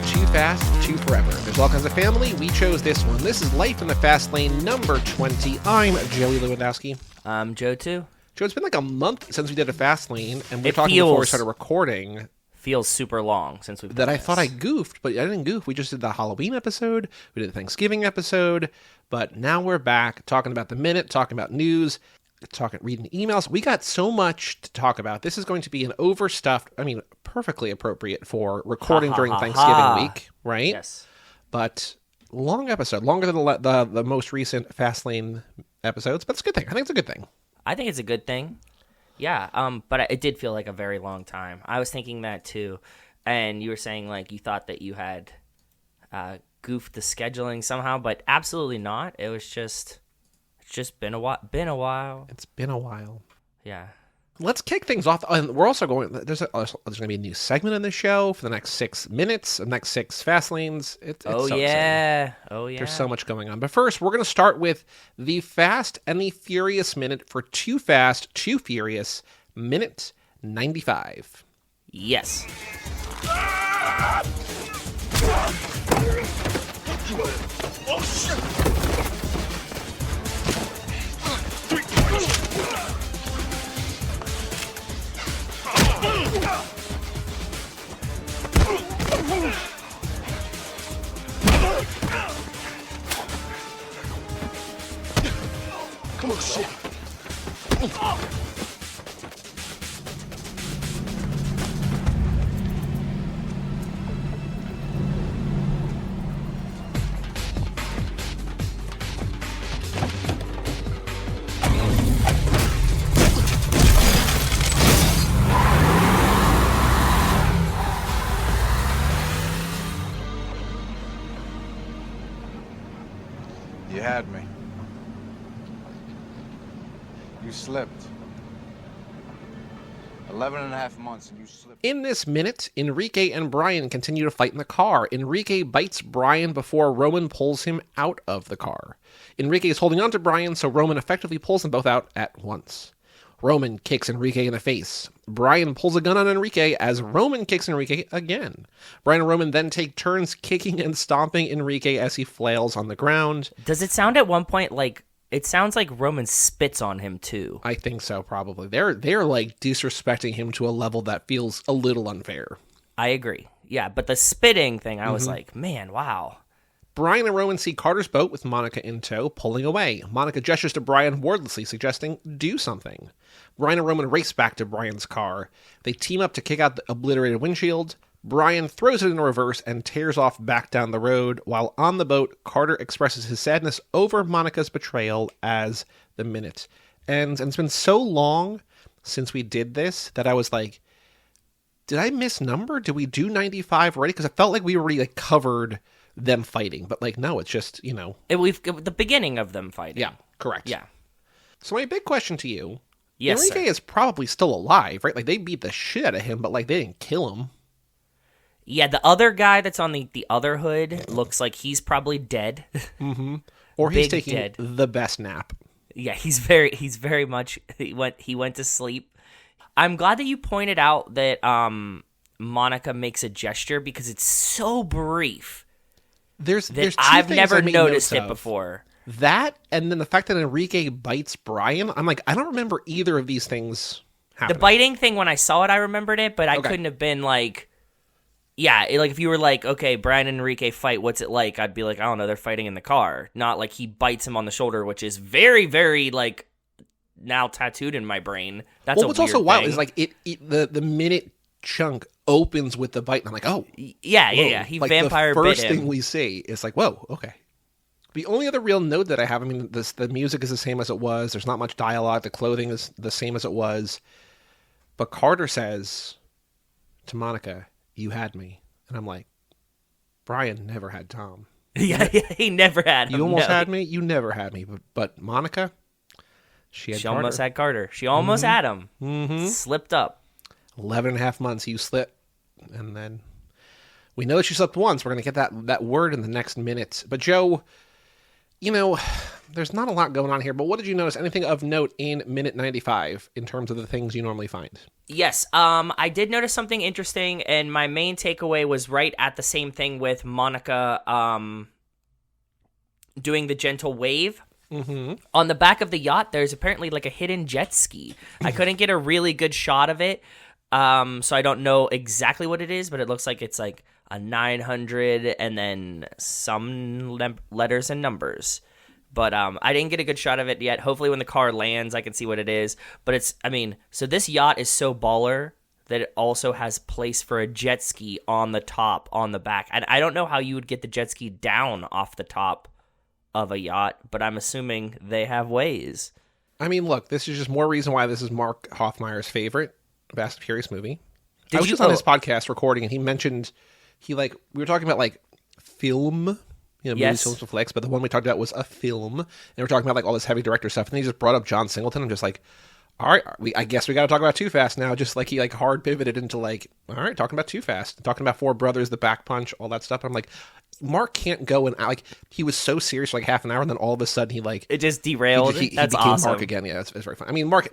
Too Fast, Too Forever. There's all kinds of family. We chose this one. This is Life in the Fast Lane, number 20. I'm Joey Lewandowski. I'm Joe, too. Joe, it's been like a month since we did a Fast Lane, and we were talking before we started recording. Feels super long since we've done That I this. thought I goofed, but I didn't goof. We just did the Halloween episode. We did the Thanksgiving episode. But now we're back talking about the minute, talking about news, reading emails. We got so much to talk about. This is going to be an overstuffed, perfectly appropriate for recording during Thanksgiving week, right? Yes. But long episode, longer than the most recent Fastlane episodes, but it's a good thing. I think it's a good thing. I think it's a good thing. Yeah, but it did feel like a very long time. I was thinking that too. And you were saying like you thought that you had goofed the scheduling somehow, but absolutely not. It was just been a while. It's been a while. Yeah. Let's kick things off. And we're also going. There's going to be a new segment in the show for the next 6 minutes, the next 6 fast lanes. It's so exciting. Oh yeah. There's so much going on. But first, we're going to start with the Fast and the Furious minute for Too Fast, Too Furious, minute 95. Yes. Oh shit! Come on, shit. You had me. You slipped. 11 and a half months and you slipped. In this minute, Enrique and Brian continue to fight in the car. Enrique bites Brian before Roman pulls him out of the car. Enrique is holding on to Brian, so Roman effectively pulls them both out at once. Roman kicks Enrique in the face. Brian pulls a gun on Enrique as Roman kicks Enrique again. Brian and Roman then take turns kicking and stomping Enrique as he flails on the ground. Does it sound at one point like it sounds like Roman spits on him too? I think so, probably. They're like disrespecting him to a level that feels a little unfair. I agree. Yeah, but the spitting thing, I was like, man, wow. Brian and Roman see Carter's boat with Monica in tow, pulling away. Monica gestures to Brian wordlessly, suggesting, do something. Brian and Roman race back to Brian's car. They team up to kick out the obliterated windshield. Brian throws it in reverse and tears off back down the road. While on the boat, Carter expresses his sadness over Monica's betrayal as the minute ends. And it's been so long since we did this that I was like, did I misnumber? Did we do 95 already? Because it felt like we already covered them fighting, but no, it's just, We've the beginning of them fighting. Yeah, correct. Yeah. So my big question to you, Yes, Enrique sir. is probably still alive, right? Like they beat the shit out of him, but they didn't kill him. Yeah, the other guy that's on the other hood looks like he's probably dead. Or he's Big taking dead. the best nap. Yeah, he's very much he went to sleep. I'm glad that you pointed out that Monica makes a gesture because it's so brief. There's two I've things never I made noticed notes it of. before. That, and then the fact that Enrique bites Brian, I'm like, I don't remember either of these things happening. The biting thing, when I saw it, I remembered it, but I Okay. couldn't have been like, yeah, like if you were like, okay, Brian and Enrique fight, what's it like? I'd be like, I don't know, they're fighting in the car. Not like he bites him on the shoulder, which is very, very like now tattooed in my brain. That's what's a weird also wild thing. is like the minute chunk opens with the bite, and I'm like, oh. Yeah. Whoa. He Like, vampire the first bit him. thing we see is like, whoa, okay. The only other real note that I have, the music is the same as it was. There's not much dialogue. The clothing is the same as it was. But Carter says to Monica, you had me. And I'm like, Brian never had Tom. Yeah, he never had him. You almost no. had me. You never had me. But Monica, she had She Carter. almost had Carter. She almost had him. Slipped up. 11 and a half months you slipped. And then we know that she slept once. We're going to get that word in the next minute. But Joe, there's not a lot going on here, but what did you notice? Anything of note in minute 95 in terms of the things you normally find? Yes, I did notice something interesting, and my main takeaway was right at the same thing with Monica doing the gentle wave. Mm-hmm. On the back of the yacht, there's apparently like a hidden jet ski. I couldn't get a really good shot of it, so I don't know exactly what it is, but it looks like it's like a 900 and then some letters and numbers. But I didn't get a good shot of it yet. Hopefully when the car lands, I can see what it is. But so this yacht is so baller that it also has place for a jet ski on the top, on the back. And I don't know how you would get the jet ski down off the top of a yacht, but I'm assuming they have ways. I mean, look, this is just more reason why this is Mark Hoffmeyer's favorite Fast and Furious movie. I was just on his podcast recording, and he mentioned, we were talking about, like, film, movies, films, and flicks, but the one we talked about was a film, and we're talking about, like, all this heavy director stuff, and then he just brought up John Singleton. I'm just like, all right, I guess we got to talk about Too Fast now. Just like he like hard pivoted into like, all right, talking about Too Fast, talking about Four Brothers, the back punch, all that stuff. And I'm like, Mark can't go and like he was so serious for like half an hour, and then all of a sudden he like it just derailed. He That's became awesome. Mark again. Yeah, it's very fun. I mean, Mark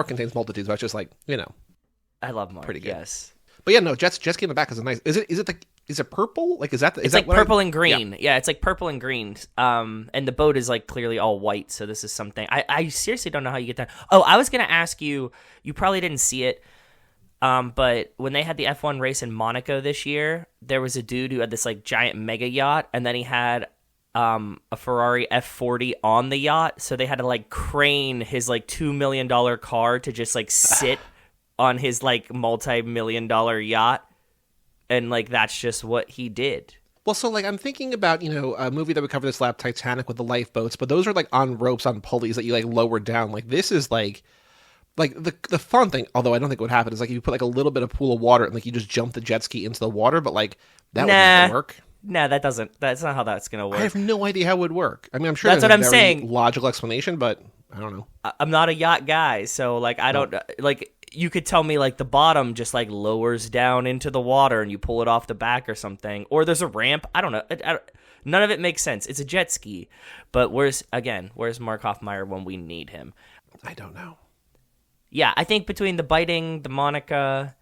contains multitudes, but it's just like I love Mark. Pretty good. Yes. But yeah, no, jet ski in the back is a nice. Is it purple? Like, is that? It's like purple and green. Yeah, it's like purple and green. And the boat is like clearly all white. So this is something I seriously don't know how you get that. Oh, I was gonna ask you. You probably didn't see it. But when they had the F1 race in Monaco this year, there was a dude who had this like giant mega yacht, and then he had a Ferrari F40 on the yacht. So they had to like crane his like $2 million car to just like sit on his like multi-million-dollar yacht. And, like, that's just what he did. Well, so, like, I'm thinking about, a movie that we covered this lap, Titanic, with the lifeboats, but those are, like, on ropes, on pulleys that you, like, lower down. Like, this is, like the fun thing, although I don't think what would happen, is, like, you put, like, a little bit of pool of water and, like, you just jump the jet ski into the water, but, like, that would not work. Nah, that's not how that's going to work. I have no idea how it would work. I mean, I'm sure that's what I'm saying. Logical explanation, but I don't know. I'm not a yacht guy, so, like, I don't, like... You could tell me, like, the bottom just, like, lowers down into the water and you pull it off the back or something. Or there's a ramp. I don't know. None of it makes sense. It's a jet ski. But where's Mark Hoffmeyer when we need him? I don't know. Yeah, I think between the biting, the Monica,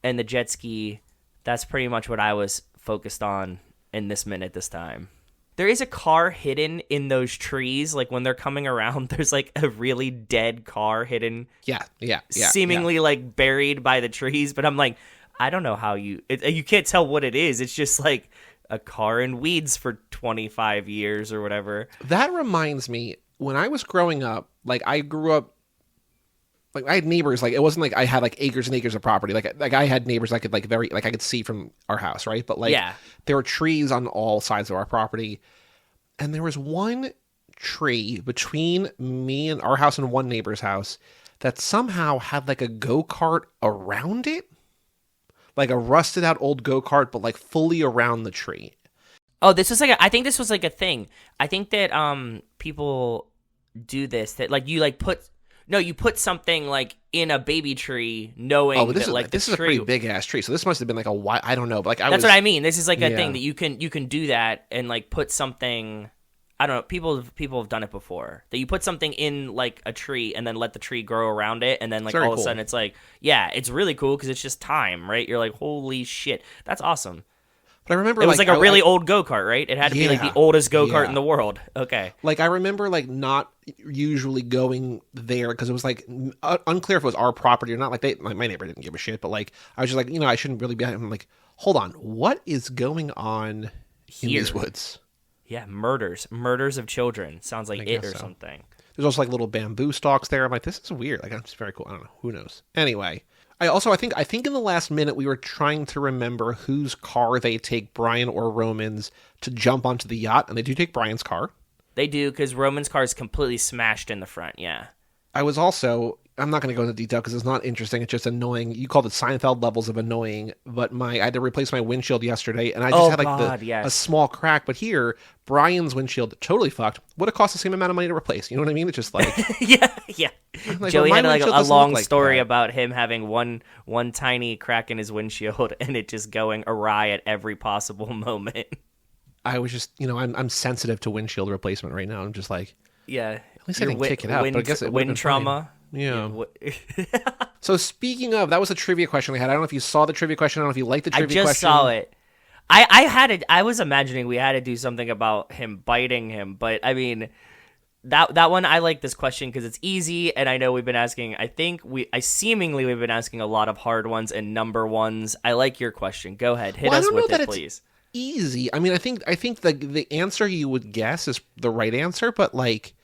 and the jet ski, that's pretty much what I was focused on in this minute this time. There is a car hidden in those trees. Like, when they're coming around, there's, like, a really dead car hidden. Yeah. Seemingly, like, buried by the trees. But I'm like, I don't know how you can't tell what it is. It's just, like, a car in weeds for 25 years or whatever. That reminds me, when I was growing up, like, I grew up, like, I had neighbors, like, it wasn't like I had, like, acres and acres of property. Like I had neighbors I could, like, I could see from our house, right? But, like, there were trees on all sides of our property. And there was one tree between me and our house and one neighbor's house that somehow had, like, a go-kart around it. Like, a rusted-out old go-kart, but, like, fully around the tree. Oh, this was, like, I think this was, like, a thing. I think that people do this, that, like, you, like, you put something like in a baby tree, knowing this that like this is a pretty big ass tree. So this must have been like I don't know, but like that's what I mean. This is like a thing that you can do that and like put something. I don't know. People have done it before. That you put something in like a tree and then let the tree grow around it, and then like all of a sudden it's like it's really cool because it's just time, right? You're like, holy shit, that's awesome. But I remember it was like a really old go-kart, right? It had to be like the oldest go-kart in the world. Okay. Like I remember like not usually going there because it was like unclear if it was our property or not. Like my neighbor didn't give a shit, but like I was just like, I shouldn't really be. I'm like, hold on, what is going on in these woods? Yeah, murders of children. Sounds like it or something. There's also like little bamboo stalks there. I'm like, this is weird. Like it's very cool. I don't know. Who knows? Anyway. I think in the last minute we were trying to remember whose car they take, Brian or Roman's, to jump onto the yacht, and they do take Brian's car. They do, because Roman's car is completely smashed in the front, yeah. I was also, I'm not going to go into detail because it's not interesting, it's just annoying. You called it Seinfeld levels of annoying, but I had to replace my windshield yesterday, and I just had a small crack, but here, Brian's windshield totally fucked. Would have cost the same amount of money to replace, you know what I mean? It's just like... yeah. Like, Joey had like a long story that. about him having one tiny crack in his windshield and it just going awry at every possible moment. I was just, I'm sensitive to windshield replacement right now. I'm just like, Yeah. at least I didn't kick it out. But I guess it would've been wind trauma. fine. Yeah. So speaking of, that was a trivia question we had. I don't know if you saw the trivia question. I don't know if you liked the I trivia just question. saw it. I was imagining we had to do something about him biting him, but I mean, that one, I like this question because it's easy, and I know we've been asking. We've been asking a lot of hard ones and number ones. I like your question. Go ahead, hit us with it, please. Easy. I mean, I think the answer you would guess is the right answer, but like,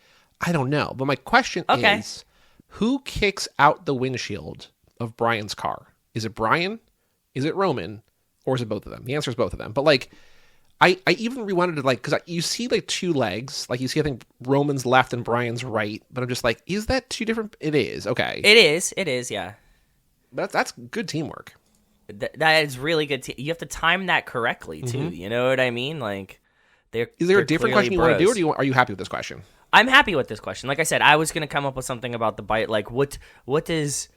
I don't know. But my question is, who kicks out the windshield of Brian's car? Is it Brian? Is it Roman? Or is it both of them? The answer is both of them. But like, I even rewinded it, like, because you see like two legs. Like you see, I think Roman's left and Brian's right. But I'm just like, is that two different? It is. Okay. It is. Yeah. That's good teamwork. That is really good. You have to time that correctly too. Mm-hmm. You know what I mean? Like, is there a different question you want to do, or are you happy with this question? I'm happy with this question. Like I said, I was gonna come up with something about the bite. Like, what does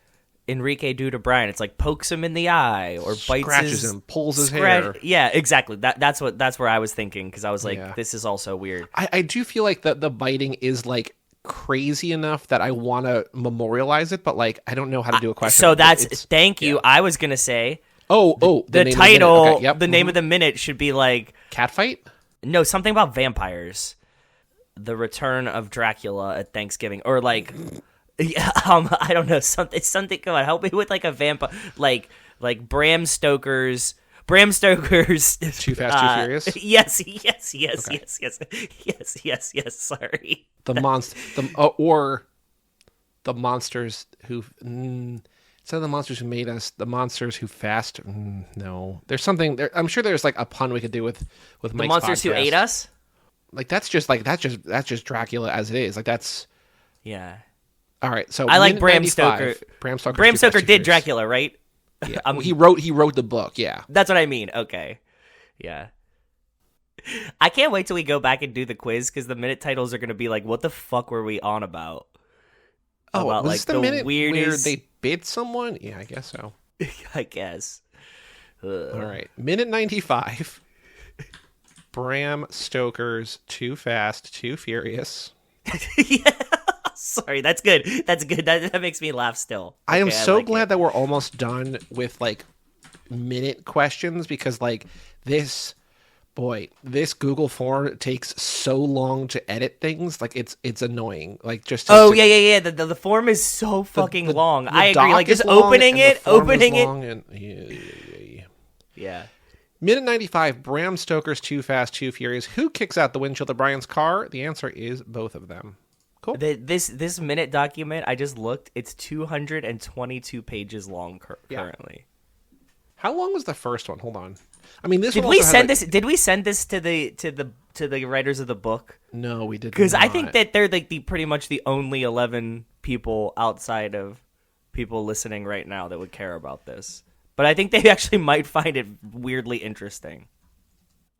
Enrique do to Brian? It's like pokes him in the eye or bites scratches him, pulls his hair. Yeah, exactly. That's where I was thinking, because I was like, this is also weird. I do feel like the biting is like crazy enough that I want to memorialize it, but like I don't know how to do a question. So thank you. Yeah. I was gonna say. The title. Okay, yep. The name of the minute should be like cat fight. No, something about vampires. The Return of Dracula at Thanksgiving, or like. I don't know, something. Come on, help me with like a vampire, like Bram Stoker's. Too Fast, Too Furious. Yes. Okay. Yes. Sorry. Or the monsters who. Instead of the monsters who made us, the monsters who fast. No, there's something there. I'm sure there's like a pun we could do with the Mike's monsters podcast. who ate us. Like that's just Dracula as it is. Like that's. Yeah. All right, so I like Bram Stoker. Bram Stoker did Dracula, right? Yeah, he wrote the book. Yeah, that's what I mean. Okay, yeah. I can't wait till we go back and do the quiz, because the minute titles are going to be like, "What the fuck were we on about?" About was like the minute weirdest... where they bit someone? Yeah, I guess so. I guess. All right, minute 95. Bram Stoker's Too Fast, Too Furious. Yeah. Sorry, that's good. That makes me laugh still. I am so glad that we're almost done with like minute questions, because like this Google form takes so long to edit things. Like it's annoying. Like just yeah. The form is so fucking long. I agree. Like just opening it. Yeah. Minute 95. Bram Stoker's Too Fast, Too Furious. Who kicks out the windshield of Brian's car? The answer is both of them. Cool. This minute document, I just looked. It's 222 pages long currently. How long was the first one? Hold on. I mean, this. Did we send this? Did we send this to the writers of the book? No, we didn't. Because I think that they're like pretty much the only 11 people outside of people listening right now that would care about this. But I think they actually might find it weirdly interesting.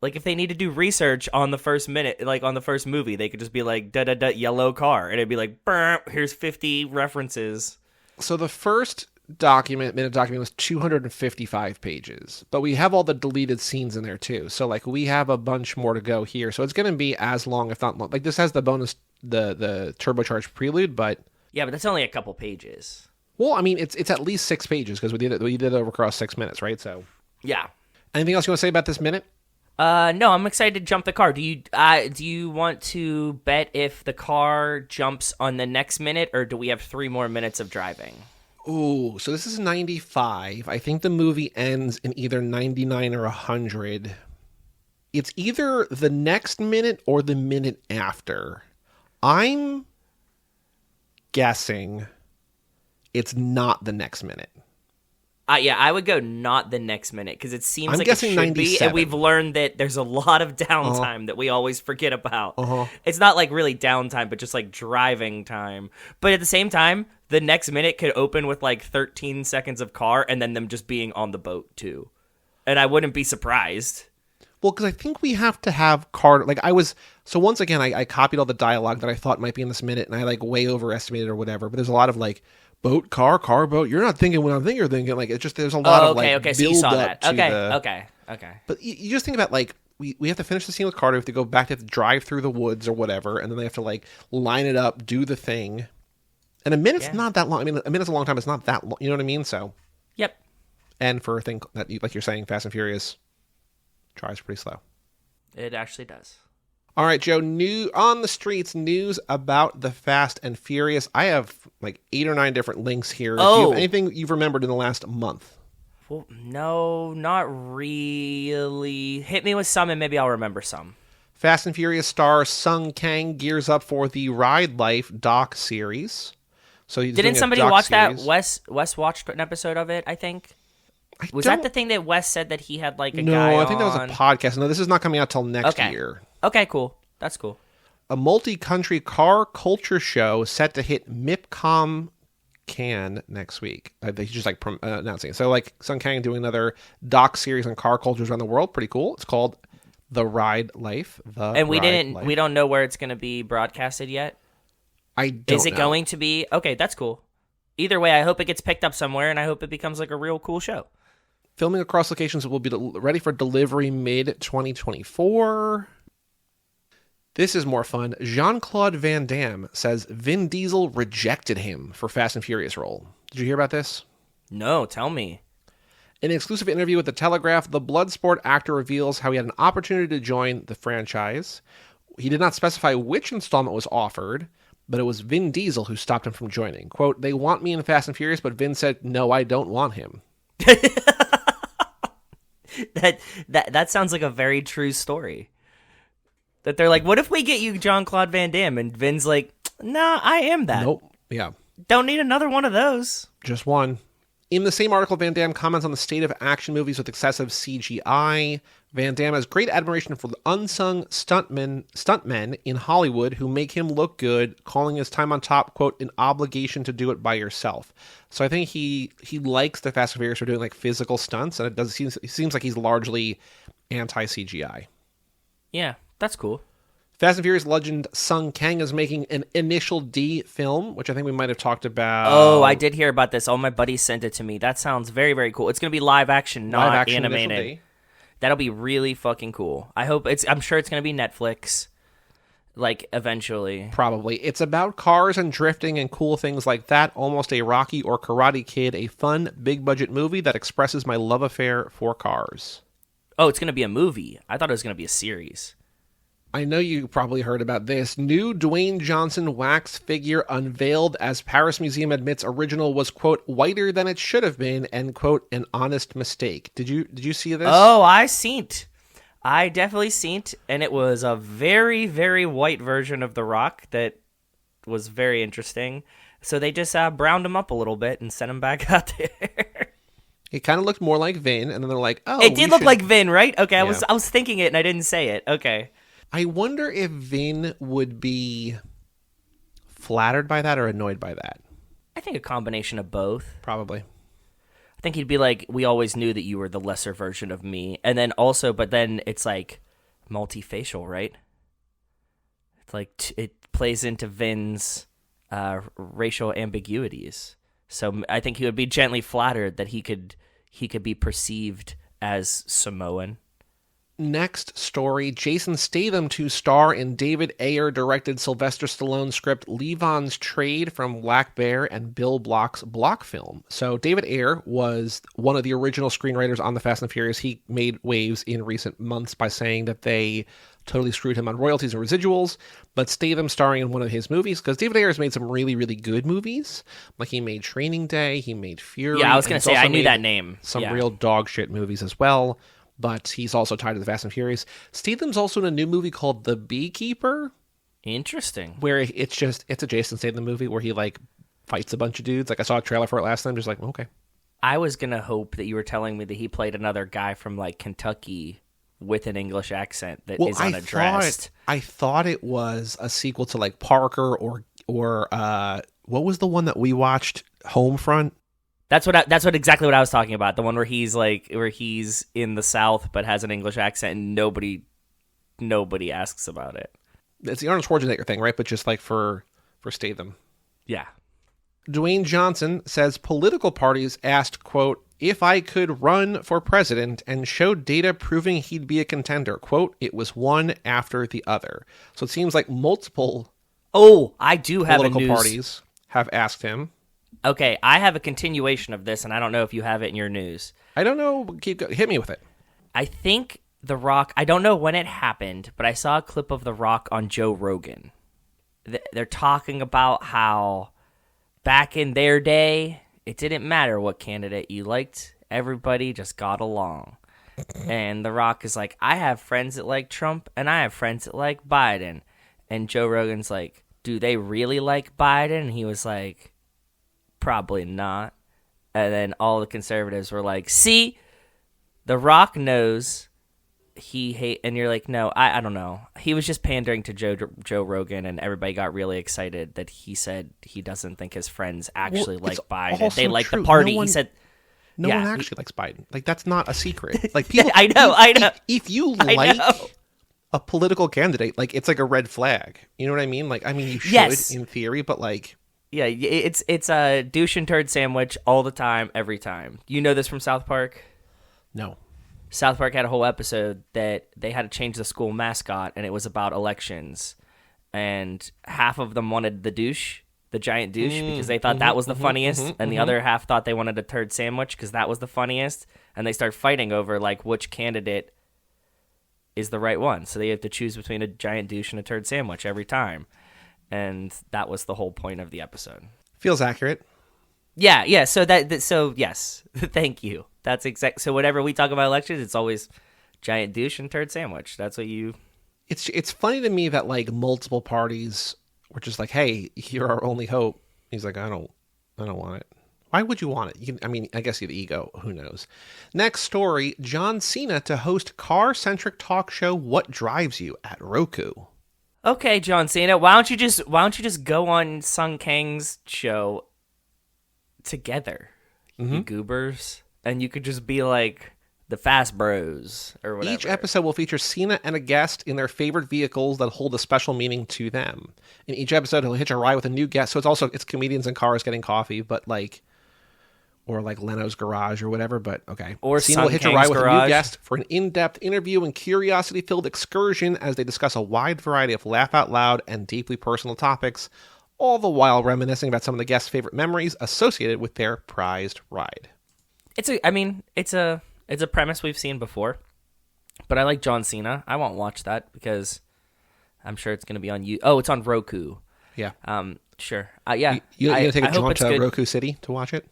Like, if they need to do research on the first minute, like on the first movie, they could just be like, yellow car. And it'd be like, here's 50 references. So the first minute document was 255 pages. But we have all the deleted scenes in there, too. So, like, we have a bunch more to go here. So it's going to be as long, if not long. Like, this has the bonus, the turbocharged prelude, but... Yeah, but that's only a couple pages. Well, I mean, it's at least 6 pages, because we did it over across 6 minutes, right? So... Yeah. Anything else you want to say about this minute? No, I'm excited to jump the car. Do you want to bet if the car jumps on the next minute, or do we have 3 more minutes of driving? Ooh, so this is 95. I think the movie ends in either 99 or 100. It's either the next minute or the minute after. I'm guessing it's not the next minute. Yeah, I would go not the next minute, because it seems like it should 97. be, and we've learned that there's a lot of downtime that we always forget about. It's not like really downtime, but just like driving time. But at the same time, the next minute could open with like 13 seconds of car, and then them just being on the boat too. And I wouldn't be surprised. Well, because I think we have to have Carter. Like so once again, I copied all the dialogue that I thought might be in this minute, and I like way overestimated or whatever. But there's a lot of like, boat, car, boat. You're not thinking what I think you're thinking. Like, it's just, there's a lot of like so you saw that. to Okay. But you just think about like we have to finish the scene with Carter. We have to go back to drive through the woods or whatever, and then they have to like line it up, do the thing. And a minute's not that long. I mean, a minute's a long time. It's not that long. You know what I mean? So. Yep. And for a thing that, like you're saying, Fast and Furious drives pretty slow. It actually does. All right, Joe, new on the streets news about the Fast and Furious. I have like 8 or 9 different links here. Do you have anything you've remembered in the last month? Well, no, not really. Hit me with some and maybe I'll remember some. Fast and Furious star Sung Kang gears up for the Ride Life doc series. So didn't somebody watch series. That? Wes watched an episode of it, I think. Was that the thing that Wes said that he had like a guy on? No, I think that was a podcast. No, this is not coming out till next year. Okay, cool. That's cool. A multi-country car culture show set to hit MIPCOM Cannes next week. He's just like announcing it. So like Sung Kang doing another doc series on car cultures around the world. Pretty cool. It's called The Ride Life. We don't know where it's going to be broadcasted yet. I don't Is it know. going to be? Okay, that's cool. Either way, I hope it gets picked up somewhere, and I hope it becomes like a real cool show. Filming across locations will be ready for delivery mid-2024. This is more fun. Jean-Claude Van Damme says Vin Diesel rejected him for Fast and Furious role. Did you hear about this? No, tell me. In an exclusive interview with The Telegraph, the Bloodsport actor reveals how he had an opportunity to join the franchise. He did not specify which installment was offered, but it was Vin Diesel who stopped him from joining. Quote, "They want me in Fast and Furious, but Vin said, no, I don't want him." That sounds like a very true story. That they're like, what if we get you Jean-Claude Van Damme? And Vin's like, nah, I am that. Nope. Yeah. Don't need another one of those. Just one. In the same article, Van Damme comments on the state of action movies with excessive CGI. Van Damme has great admiration for the unsung stuntmen in Hollywood who make him look good, calling his time on top, quote, an obligation to do it by yourself. So I think he likes the Fast and Furious for doing like physical stunts, and it seems like he's largely anti-CGI. Yeah, that's cool. Fast and Furious legend Sung Kang is making an Initial D film, which I think we might have talked about. Oh, I did hear about this. All my buddies sent it to me. That sounds very, very cool. It's going to be live action, not animated. That'll be really fucking cool. I'm sure it's going to be Netflix, like, eventually. Probably. It's about cars and drifting and cool things like that. Almost a Rocky or Karate Kid, a fun, big-budget movie that expresses my love affair for cars. Oh, it's going to be a movie. I thought it was going to be a series. I know you probably heard about this. New Dwayne Johnson wax figure unveiled as Paris Museum admits original was, quote, whiter than it should have been, and, quote, an honest mistake. Did you see this? Oh, I definitely seen it, and it was a very, very white version of The Rock that was very interesting. So they just browned him up a little bit and sent him back out there. It kind of looked more like Vin, and then they're like, oh, it did look like Vin, right? Okay, yeah. I was thinking it, and I didn't say it. Okay. I wonder if Vin would be flattered by that or annoyed by that. I think a combination of both. Probably. I think he'd be like, we always knew that you were the lesser version of me. And then also, but then it's like multifacial, right? It's like it plays into Vin's racial ambiguities. So I think he would be gently flattered that he could be perceived as Samoan. Next story, Jason Statham to star in David Ayer-directed Sylvester Stallone script Levon's Trade from Black Bear and Bill Block's Block film. So David Ayer was one of the original screenwriters on The Fast and Furious. He made waves in recent months by saying that they totally screwed him on royalties and residuals, but Statham starring in one of his movies, because David Ayer has made some really, really good movies. Like he made Training Day, he made Fury. Yeah, I was going to say, I knew that name. Some real dog shit movies as well. But he's also tied to the Fast and Furious. Statham's also in a new movie called The Beekeeper. Interesting. Where it's a Jason Statham movie where he like fights a bunch of dudes. Like I saw a trailer for it last time, just like, okay. I was going to hope that you were telling me that he played another guy from like Kentucky with an English accent that is unaddressed. I thought it was a sequel to like Parker or what was the one that we watched, Homefront? That's exactly what I was talking about. The one where he's in the South but has an English accent and nobody asks about it. It's the Arnold Schwarzenegger thing, right? But just like for Statham. Yeah. Dwayne Johnson says political parties asked, quote, if I could run for president and showed data proving he'd be a contender, quote, it was one after the other. So it seems like multiple I do have political a news. parties have asked him. Okay, I have a continuation of this, and I don't know if you have it in your news. I don't know. Hit me with it. I think The Rock, I don't know when it happened, but I saw a clip of The Rock on Joe Rogan. They're talking about how back in their day, it didn't matter what candidate you liked. Everybody just got along. And The Rock is like, I have friends that like Trump, and I have friends that like Biden. And Joe Rogan's like, do they really like Biden? And he was like, probably not. And then all the conservatives were like, see, The Rock knows he hate, and you're like, no, I don't know. He was just pandering to Joe Rogan, and everybody got really excited that he said he doesn't think his friends actually like Biden. They like the party. He said, no yeah, one actually likes Biden. Like, that's not a secret. Like, people, I know. If you like a political candidate, like, it's like a red flag. You know what I mean? Like, I mean, you should in theory, but like, yeah, it's a douche and turd sandwich all the time, every time. You know this from South Park? No. South Park had a whole episode that they had to change the school mascot, and it was about elections. And half of them wanted the douche, the giant douche, because they thought that was the funniest, and the other half thought they wanted a turd sandwich because that was the funniest. And they start fighting over like which candidate is the right one. So they have to choose between a giant douche and a turd sandwich every time. And that was the whole point of the episode. Feels accurate. Yeah. So yes, thank you. That's exact. So whenever we talk about elections, it's always giant douche and turd sandwich. That's what you. It's funny to me that like multiple parties were just like, hey, you're our only hope. He's like, I don't want it. Why would you want it? I guess you have ego. Who knows? Next story: John Cena to host car-centric talk show "What Drives You" at Roku. Okay, John Cena, why don't you just go on Sung Kang's show together, you goobers, and you could just be like the Fast Bros or whatever. Each episode will feature Cena and a guest in their favorite vehicles that hold a special meaning to them. In each episode, he'll hitch a ride with a new guest. So it's comedians in cars getting coffee, but like, or like Leno's Garage or whatever. But okay, or Cena will hitch a ride with a new guest for an in-depth interview and curiosity-filled excursion as they discuss a wide variety of laugh-out-loud and deeply personal topics, all the while reminiscing about some of the guests' favorite memories associated with their prized ride. It's a premise we've seen before, but I like John Cena. I won't watch that because I'm sure it's going to be on you. Oh, it's on Roku. Yeah. Sure. Yeah. You're going to take a jaunt to good. Roku City to watch it?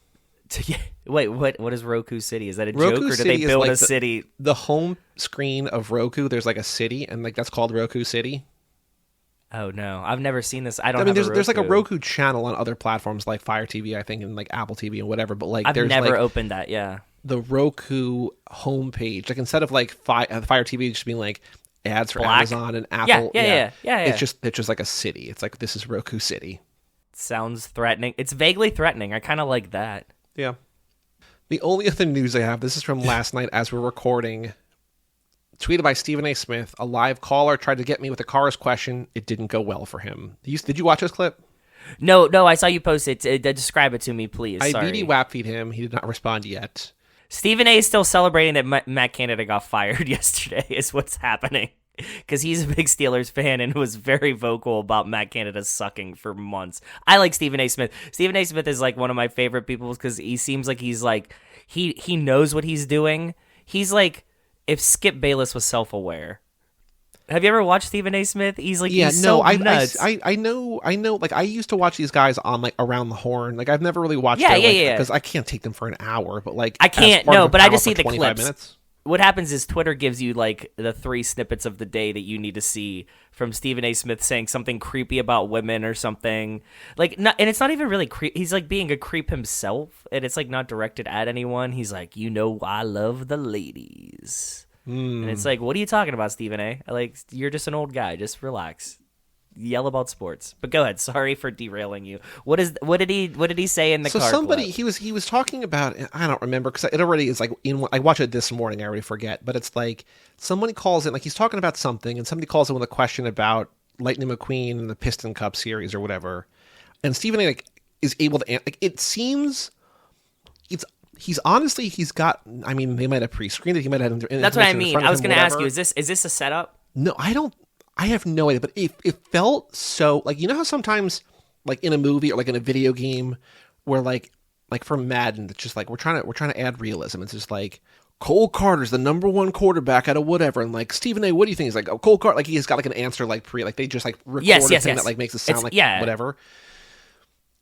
Wait, what is Roku City? Is that a Roku joke, or did City they build like a city? The home screen of Roku, there's like a city, and like that's called Roku City. Oh no, I've never seen this. I mean, there's like a Roku channel on other platforms like Fire TV, I think, and like Apple TV and whatever. But like, I've there's never like opened that. Yeah, the Roku homepage, like instead of like Fire TV just being like ads for Black. Amazon and Apple, Yeah. It's just like a city. It's like, this is Roku City. Sounds threatening. It's vaguely threatening. I kind of like that. Yeah. The only other news I have, this is from last night as we're recording. Tweeted by Stephen A. Smith. A live caller tried to get me with a Cars question. It didn't go well for him. Did you watch this clip? No, I saw you post it. Describe it to me, please. I Sorry. BD WAP-feed him. He did not respond yet. Stephen A. is still celebrating that Matt Canada got fired yesterday is what's happening. Because he's a big Steelers fan and was very vocal about Matt Canada sucking for months. I like Stephen A. Smith. Stephen A. Smith is like one of my favorite people because he seems like he's like, he knows what he's doing. He's like, if Skip Bayless was self-aware. Have you ever watched Stephen A. Smith? He's like, nuts. I know. Like, I used to watch these guys on like Around the Horn. Like, I've never really watched because I can't take them for an hour. But like, I can't. No, but I just see the 25 clips. Minutes. What happens is Twitter gives you like the 3 snippets of the day that you need to see from Stephen A. Smith saying something creepy about women or something like, and it's not even really creep. He's like being a creep himself, and it's like not directed at anyone. He's like, I love the ladies, and it's like, what are you talking about, Stephen A? Like, you're just an old guy. Just relax. Yell about sports. But go ahead. Sorry for derailing you. What did he say in the car? So somebody clip? he was talking about, I don't remember because it already is like I watched it this morning. I already forget, but it's like somebody calls it, like he's talking about something, and somebody calls it with a question about Lightning McQueen and the Piston Cup series or whatever, and Stephen A. like is able to like, it seems he's honestly, he's got. I mean, they might have pre-screened it. He might have. That's what I mean. I was going to ask you: is this a setup? No, I don't. I have no idea. But it felt so like, you know how sometimes like in a movie or like in a video game where like for Madden, it's just like we're trying to add realism. It's just like Cole Carter's the number one quarterback out of whatever, and like Stephen A. What do you think? He's like, oh, Cole Carter, like he's got like an answer like they just like record a thing that like makes it sound like whatever.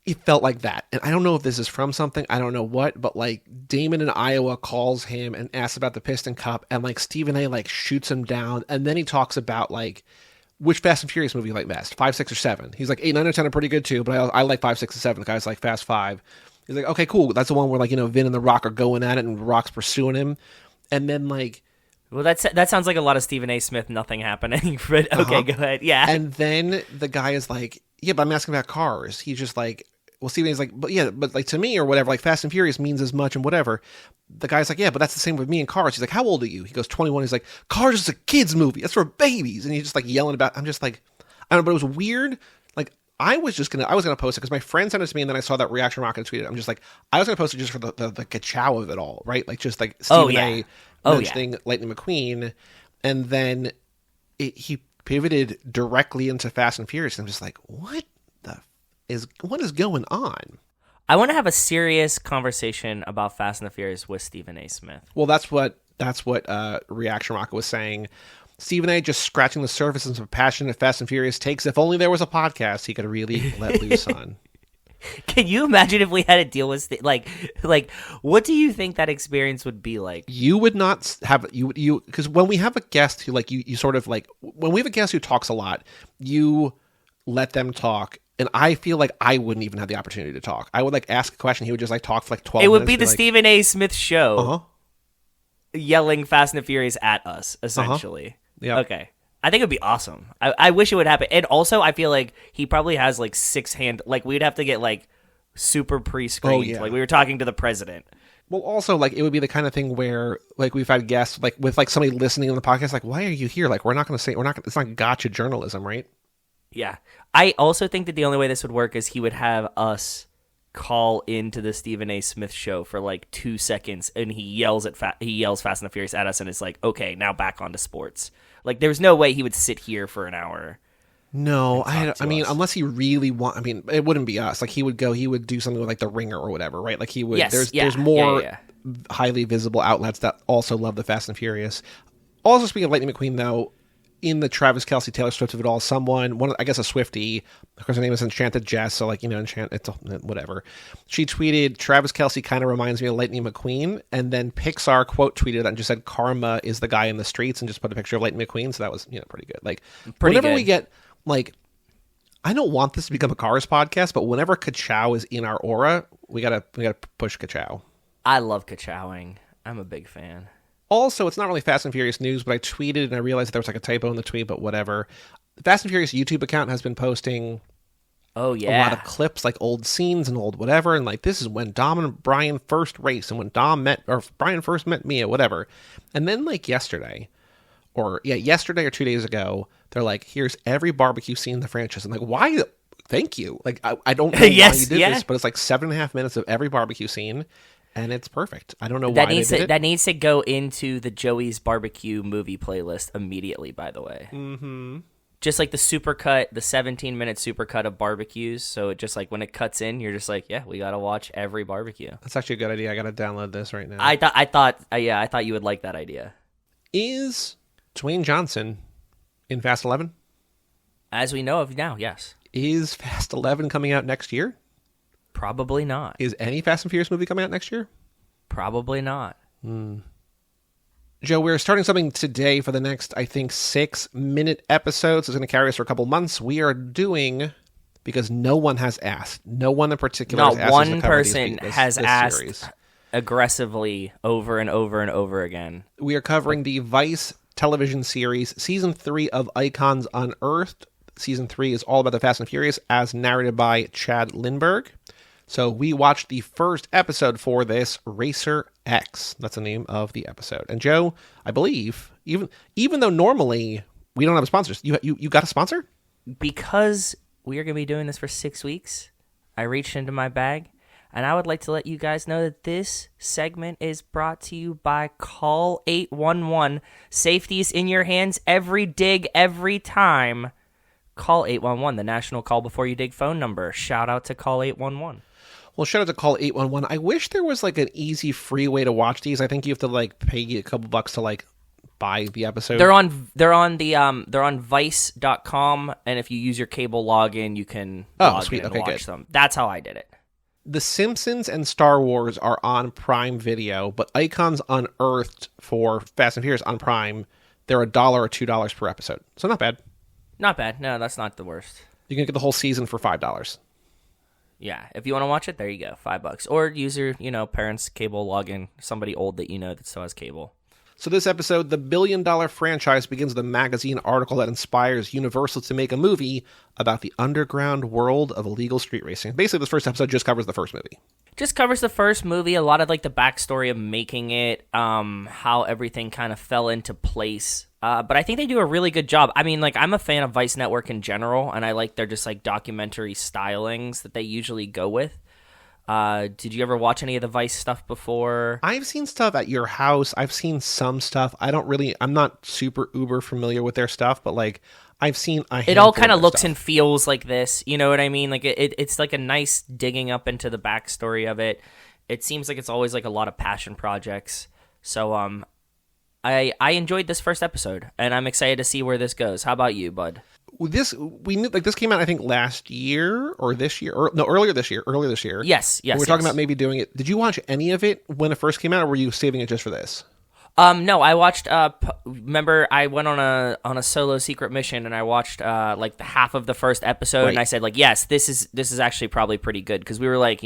It felt like that. And I don't know if this is from something. I don't know what, but like Damon in Iowa calls him and asks about the Piston Cup, and like Stephen A. like shoots him down, and then he talks about like which Fast and Furious movie you like best, 5, 6, or 7. He's like 8, 9, or 10 are pretty good too, but I like 5, 6, and 7. The guy's like Fast 5. He's like, okay, cool. That's the one where like, you know, Vin and The Rock are going at it and Rock's pursuing him, and then like. Well, that sounds like a lot of Stephen A. Smith, nothing happening. But okay, go ahead. Yeah. And then the guy is like, yeah, but I'm asking about cars. He's just like, well, Stephen A's like, but yeah, but like to me or whatever, like Fast and Furious means as much and whatever. The guy's like, yeah, but that's the same with me and Cars. He's like, how old are you? He goes, 21. He's like, Cars is a kid's movie. That's for babies. And he's just like yelling about, I'm just like, I don't know, but it was weird. Like I was going to post it because my friend sent it to me and then I saw that Reaction Rocket tweeted it. I'm just like, I was going to post it just for the ka-chow of it all, right? Like just like Stephen A. mentioning Lightning McQueen. And then he pivoted directly into Fast and Furious. And I'm just like, what is going on? I want to have a serious conversation about Fast and the Furious with Stephen A. Smith. Well, that's what Reaction Rocket was saying. Stephen A. just scratching the surface of some passionate Fast and Furious takes. If only there was a podcast he could really let loose on. Can you imagine if we had to deal with like what do you think that experience would be like? You would not have you because when we have a guest who like you sort of like when we have a guest who talks a lot, you let them talk. And I feel like I wouldn't even have the opportunity to talk. I would like ask a question. He would just like talk for like 12 minutes. It would be the like, Stephen A. Smith show yelling Fast and the Furious at us, essentially. Yeah. Okay. I think it would be awesome. I wish it would happen. And also, I feel like he probably has like 6 hand. Like we'd have to get like super pre-screened. Oh, yeah. Like we were talking to the president. Well, also, like, it would be the kind of thing where, like, we've had guests, like, with, like, somebody listening on the podcast, like, why are you here? Like, it's not gotcha journalism, right? Yeah. I also think that the only way this would work is he would have us call into the Stephen A. Smith show for like 2 seconds, and he yells Fast and the Furious at us, and it's like, okay, now back onto sports. Like, there's no way he would sit here for an hour. No, I mean, unless he really it wouldn't be us. Like, he would do something with like The Ringer or whatever, right? Like, he would. Yes, there's more highly visible outlets that also love the Fast and Furious. Also, speaking of Lightning McQueen, though, in the Travis Kelce Taylor Swift of it all, I guess a Swiftie, of course her name is Enchanted Jess, so like, you know, whatever. She tweeted, Travis Kelce kind of reminds me of Lightning McQueen, and then Pixar quote tweeted and just said, Karma is the guy in the streets, and just put a picture of Lightning McQueen, so that was, you know, pretty good. Like, whenever we get, like, I don't want this to become a Cars podcast, but whenever ka-chow is in our aura, we gotta push ka-chow. I love ka-chowing. I'm a big fan. Also, it's not really Fast and Furious news, but I tweeted and I realized that there was like a typo in the tweet, but whatever. The Fast and Furious YouTube account has been posting a lot of clips, like old scenes and old whatever, and like this is when Dom and Brian first raced and when Brian first met Mia, whatever. And then like yesterday or 2 days ago, they're like, here's every barbecue scene in the franchise. I'm like, why? Thank you. Like, I don't know why you did this, but it's like 7.5 minutes of every barbecue scene. And it's perfect. I don't know why they did it. That needs to go into the Joey's Barbecue movie playlist immediately, by the way. Mm-hmm. Just like the supercut, the 17-minute supercut of barbecues. So it just like when it cuts in, you're just like, yeah, we got to watch every barbecue. That's actually a good idea. I got to download this right now. I thought you would like that idea. Is Dwayne Johnson in Fast 11? As we know of now, yes. Is Fast 11 coming out next year? Probably not. Is any Fast and Furious movie coming out next year? Probably not. Joe, we're starting something today for the next, I think, 6-minute episodes. It's going to carry us for a couple months. We are doing, because no one has asked. No one in particular has asked. Not one person has asked series. Aggressively over and over and over again. We are covering the Vice television series, Season 3 of Icons Unearthed. Season 3 is all about the Fast and Furious, as narrated by Chad Lindbergh. So we watched the first episode for this, Racer X. That's the name of the episode. And Joe, I believe, even though normally we don't have sponsors, you got a sponsor? Because we are going to be doing this for 6 weeks, I reached into my bag. And I would like to let you guys know that this segment is brought to you by Call 811. Safety is in your hands every dig, every time. Call 811, the national call before you dig phone number. Shout out to Call 811. Well, shout out to Call 811. I wish there was like an easy, free way to watch these. I think you have to like pay a couple bucks to like buy the episode. They're on Vice.com, and if you use your cable login, you can log in and watch them. That's how I did it. The Simpsons and Star Wars are on Prime Video, but Icons Unearthed for Fast and Furious on Prime, they're $1 or $2 per episode. So not bad. Not bad. No, that's not the worst. You can get the whole season for $5. Yeah, if you want to watch it, there you go, $5. Or use your, parents' cable login, somebody old that that still has cable. So this episode, the billion-dollar franchise begins with a magazine article that inspires Universal to make a movie about the underground world of illegal street racing. Basically, this first episode just covers the first movie. Just covers the first movie, a lot of like the backstory of making it, how everything kind of fell into place. But I think they do a really good job. I mean, like, I'm a fan of Vice Network in general, and I like their just like documentary stylings that they usually go with. Did you ever watch any of the Vice stuff before? I've seen stuff at your house. I've seen some stuff. I'm not super uber familiar with their stuff, but like I've seen it all kind of looks and feels like this. You know what I mean? Like it's like a nice digging up into the backstory of it. It seems like it's always like a lot of passion projects. So I enjoyed this first episode, and I'm excited to see where this goes. How about you, bud? This came out I think last year or this year or no earlier this year. Yes. We're talking about maybe doing it. Did you watch any of it when it first came out, or were you saving it just for this? No, I watched. Remember, I went on a solo secret mission, and I watched like the half of the first episode, right. And I said like, yes, this is actually probably pretty good, because we were like,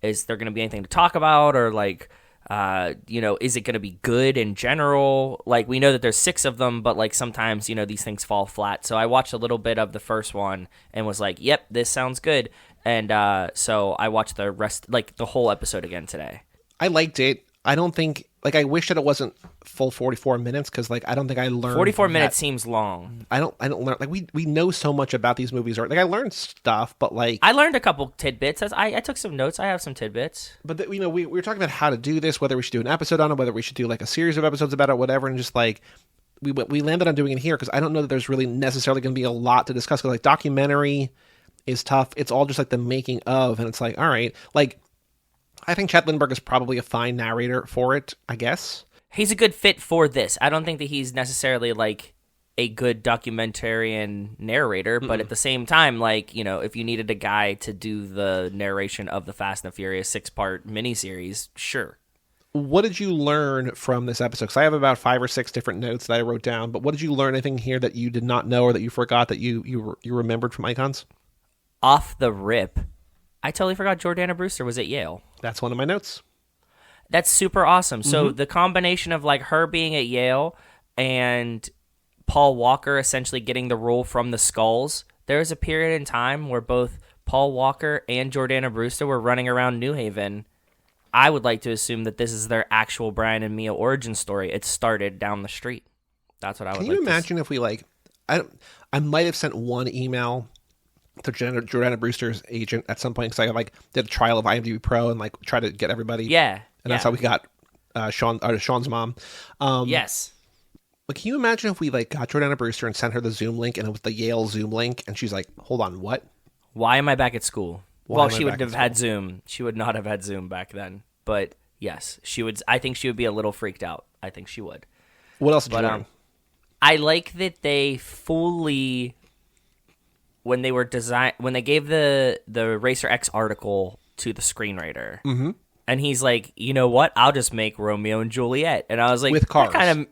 is there going to be anything to talk about, or like. Is it going to be good in general? Like, we know that there's 6 of them, but like sometimes, these things fall flat. So I watched a little bit of the first one and was like, yep, this sounds good. And so I watched the rest, like the whole episode again today. I liked it. I don't think, like, I wish that it wasn't full 44 minutes, because like I don't think I learned 44 minutes seems long. I don't learn, like we know so much about these movies, like I learned stuff, but like I learned a couple tidbits. I took some notes. I have some tidbits, but we were talking about how to do this, whether we should do an episode on it, whether we should do like a series of episodes about it, whatever, and just like we landed on doing it here because I don't know that there's really necessarily going to be a lot to discuss, because like documentary is tough. It's all just like the making of, and it's like, all right, like I think Chad Lindbergh is probably a fine narrator for it, I guess. He's a good fit for this. I don't think that he's necessarily like a good documentarian narrator, but at the same time, like, if you needed a guy to do the narration of the Fast and the Furious 6-part miniseries, sure. What did you learn from this episode? Because I have about 5 or 6 different notes that I wrote down, but what did you learn, anything here that you did not know or that you forgot that you remembered from Icons? Off the rip, I totally forgot Jordana Brewster was at Yale. That's one of my notes. That's super awesome. So the combination of like her being at Yale and Paul Walker essentially getting the role from the Skulls, there was a period in time where both Paul Walker and Jordana Brewster were running around New Haven. I would like to assume that this is their actual Brian and Mia origin story. It started down the street. That's what I would like to Can you imagine if we like... I might have sent one email to Jordana Brewster's agent at some point, because I like did a trial of IMDb Pro and like tried to get everybody. Yeah. And that's how we got Sean's mom. Yes. But can you imagine if we like got Jordana Brewster and sent her the Zoom link, and it was the Yale Zoom link, and she's like, hold on, what? Why am I back at school? Well, she would have had Zoom. She would not have had Zoom back then. But yes, she would. I think she would be a little freaked out. I think she would. What else did you learn? I like that they fully, when they gave the Racer X article to the screenwriter, and he's like, you know what? I'll just make Romeo and Juliet, and I was like, with cars, cars,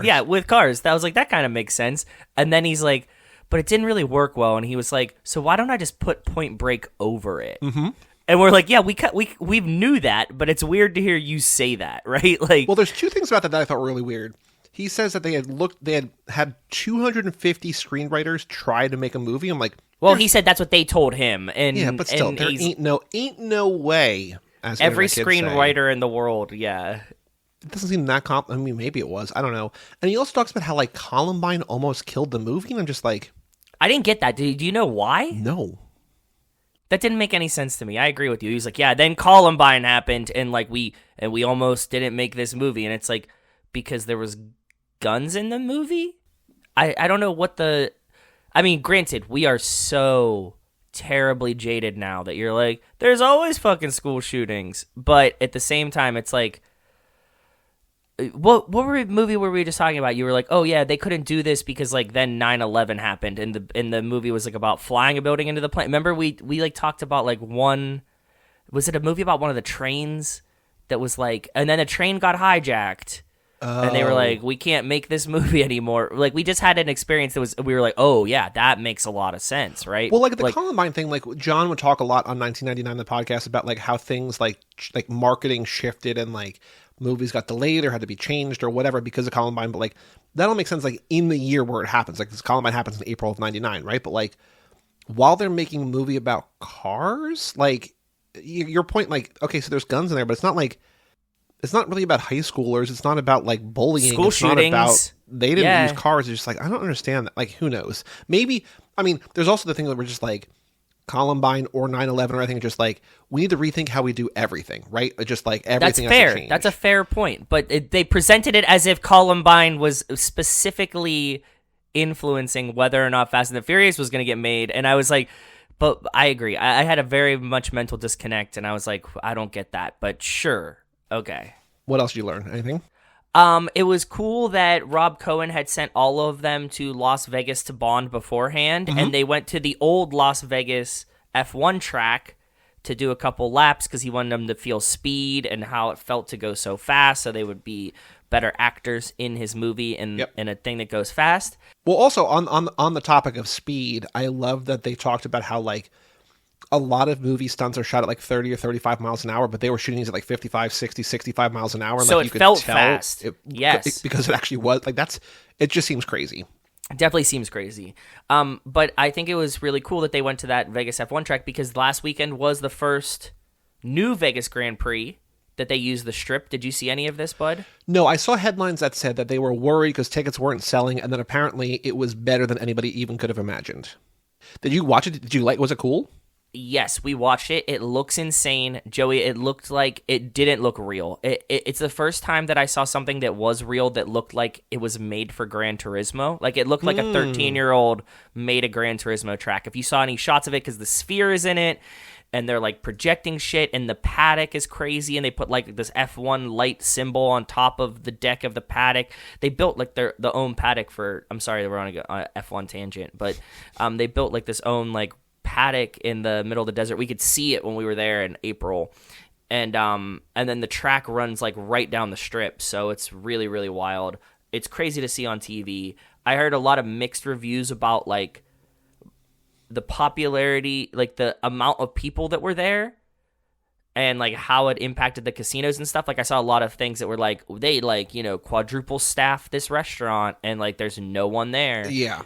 yeah, with cars. That was like, that kind of makes sense. And then he's like, but it didn't really work well, and he was like, so why don't I just put Point Break over it? And we're like, yeah, we knew that, but it's weird to hear you say that, right? Like, well, there's 2 things about that I thought were really weird. He says that they had 250 screenwriters try to make a movie. I'm like, well, he said that's what they told him, and yeah, but still, there ain't no way. As every screenwriter in the world, yeah. It doesn't seem that I mean, maybe it was. I don't know. And he also talks about how like Columbine almost killed the movie, and I'm just like, I didn't get that. Do you know why? No. That didn't make any sense to me. I agree with you. He's like, yeah, then Columbine happened, and like we almost didn't make this movie, and it's like because there was guns in the movie. I don't know what the. I mean, granted, we are so terribly jaded now that you're like, there's always fucking school shootings, but at the same time, it's like. What movie were we just talking about? You were like, oh yeah, they couldn't do this because like then 9/11 happened, and the movie was like about flying a building into the plane. Remember we like talked about like was it a movie about one of the trains that was like, and then the train got hijacked, and they were like, we can't make this movie anymore. Like we just had an experience that we were like, oh yeah, that makes a lot of sense, right? Well, like the Columbine thing, like John would talk a lot on 1999 the podcast about like how things like marketing shifted and like movies got delayed or had to be changed or whatever because of Columbine, but like that all makes sense like in the year where it happens. Like this Columbine happens in April of 99, right? But like while they're making a movie about cars, like your point, like, okay, so there's guns in there, but it's not really about high schoolers. It's not about like bullying. School shootings. Not about, they didn't use cars. It's just like, I don't understand that. Like, who knows? Maybe, I mean, there's also the thing that we're just like, Columbine or 9/11 or anything, just like we need to rethink how we do everything, right? Just like everything. That's fair. Has to change. That's a fair point. But they presented it as if Columbine was specifically influencing whether or not Fast and the Furious was going to get made, and I was like, but I agree. I had a very much mental disconnect, and I was like, I don't get that, but sure, okay. What else did you learn? Anything? It was cool that Rob Cohen had sent all of them to Las Vegas to bond beforehand, and they went to the old Las Vegas F1 track to do a couple laps because he wanted them to feel speed and how it felt to go so fast, so they would be better actors in his movie and in a thing that goes fast. Well, also on the topic of speed, I love that they talked about how like a lot of movie stunts are shot at like 30 or 35 miles an hour, but they were shooting these at like 55, 60, 65 miles an hour. And so like, it you could felt tell fast. Yes. Because it actually was. Like it just seems crazy. Definitely seems crazy. But I think it was really cool that they went to that Vegas F1 track because last weekend was the first new Vegas Grand Prix that they used the Strip. Did you see any of this, bud? No, I saw headlines that said that they were worried because tickets weren't selling, and then apparently it was better than anybody even could have imagined. Did you watch it? Did you like? Was it cool? Yes, we watched it. It looks insane. Joey, it looked like it didn't look real. It's the first time that I saw something that was real that looked like it was made for Gran Turismo. Like, it looked like a 13-year-old made a Gran Turismo track. If you saw any shots of it, because the sphere is in it, and they're, like, projecting shit, and the paddock is crazy, and they put, like, this F1 light symbol on top of the deck of the paddock. They built, like, their own paddock for... I'm sorry, we're on a F1 tangent, but they built, like, this own, like, paddock in the middle of the desert. We could see it when we were there in April, and then the track runs like right down the strip, so it's really, really wild. It's crazy to see on TV. I heard a lot of mixed reviews about like the popularity, like the amount of people that were there and like how it impacted the casinos and stuff. Like I saw a lot of things that were like they like, you know, quadruple staff this restaurant and like there's no one there. Yeah.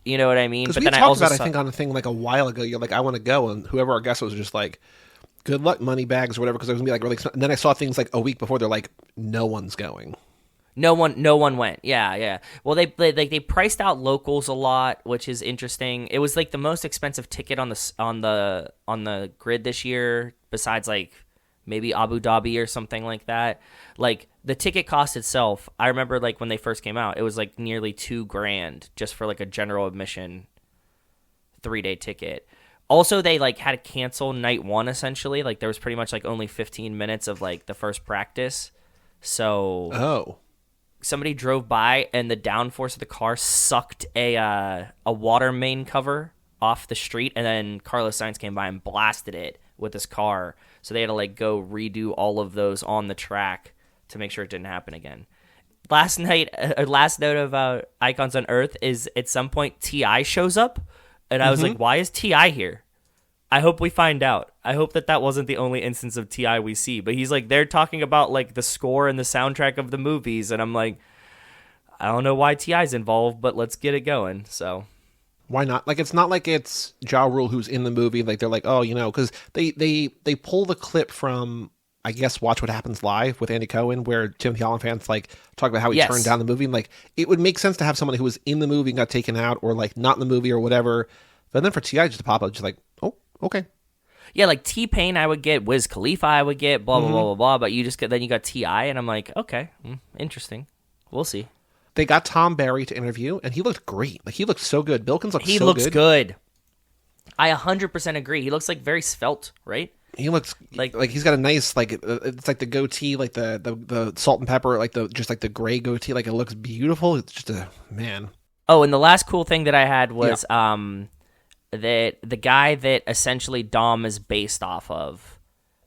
You know what I mean? Because but we then talked I also about, I think, on a thing like a while ago. You're like, I want to go, and whoever our guest was just like, "Good luck, money bags or whatever," because it was gonna be like really. And then I saw things like a week before. They're like, "No one's going." No one went. Yeah. Well, they priced out locals a lot, which is interesting. It was like the most expensive ticket on the grid this year, besides like maybe Abu Dhabi or something like that. Like the ticket cost itself, I remember like when they first came out, it was like nearly $2,000 just for like a general admission 3-day ticket. Also, they like had to cancel night one essentially. Like there was pretty much like only 15 minutes of like the first practice. So somebody drove by and the downforce of the car sucked a water main cover off the street, and then Carlos Sainz came by and blasted it with his car. So they had to like go redo all of those on the track to make sure it didn't happen again. Last note about Icons on Earth is at some point T.I. shows up, and I was like, why is T.I. here? I hope we find out. I hope that wasn't the only instance of T.I. we see, but he's like, they're talking about like the score and the soundtrack of the movies, and I'm like, I don't know why T.I.'s involved, but let's get it going. So why not? Like, it's not like it's Ja Rule who's in the movie. Like, they're like, oh, you know, because they pull the clip from, I guess, Watch What Happens Live with Andy Cohen, where Timothy Olyphant's like talk about how he turned down the movie. And like, it would make sense to have someone who was in the movie and got taken out, or like not in the movie or whatever. But then for T.I. just to pop up, just like, oh, okay. Yeah, like T-Pain I would get, Wiz Khalifa I would get, blah, blah, blah, blah, blah. But then you got T.I., and I'm like, okay, interesting. We'll see. They got Tom Barry to interview, and he looked great. Like, he looked so good. Bilkins looks He so looks good. good. I 100% agree. He looks like very svelte, right? He looks like he's got a nice, like, it's like the goatee, like the salt and pepper, like the gray goatee. Like, it looks beautiful. It's just man. Oh, and the last cool thing that I had was that the guy that essentially Dom is based off of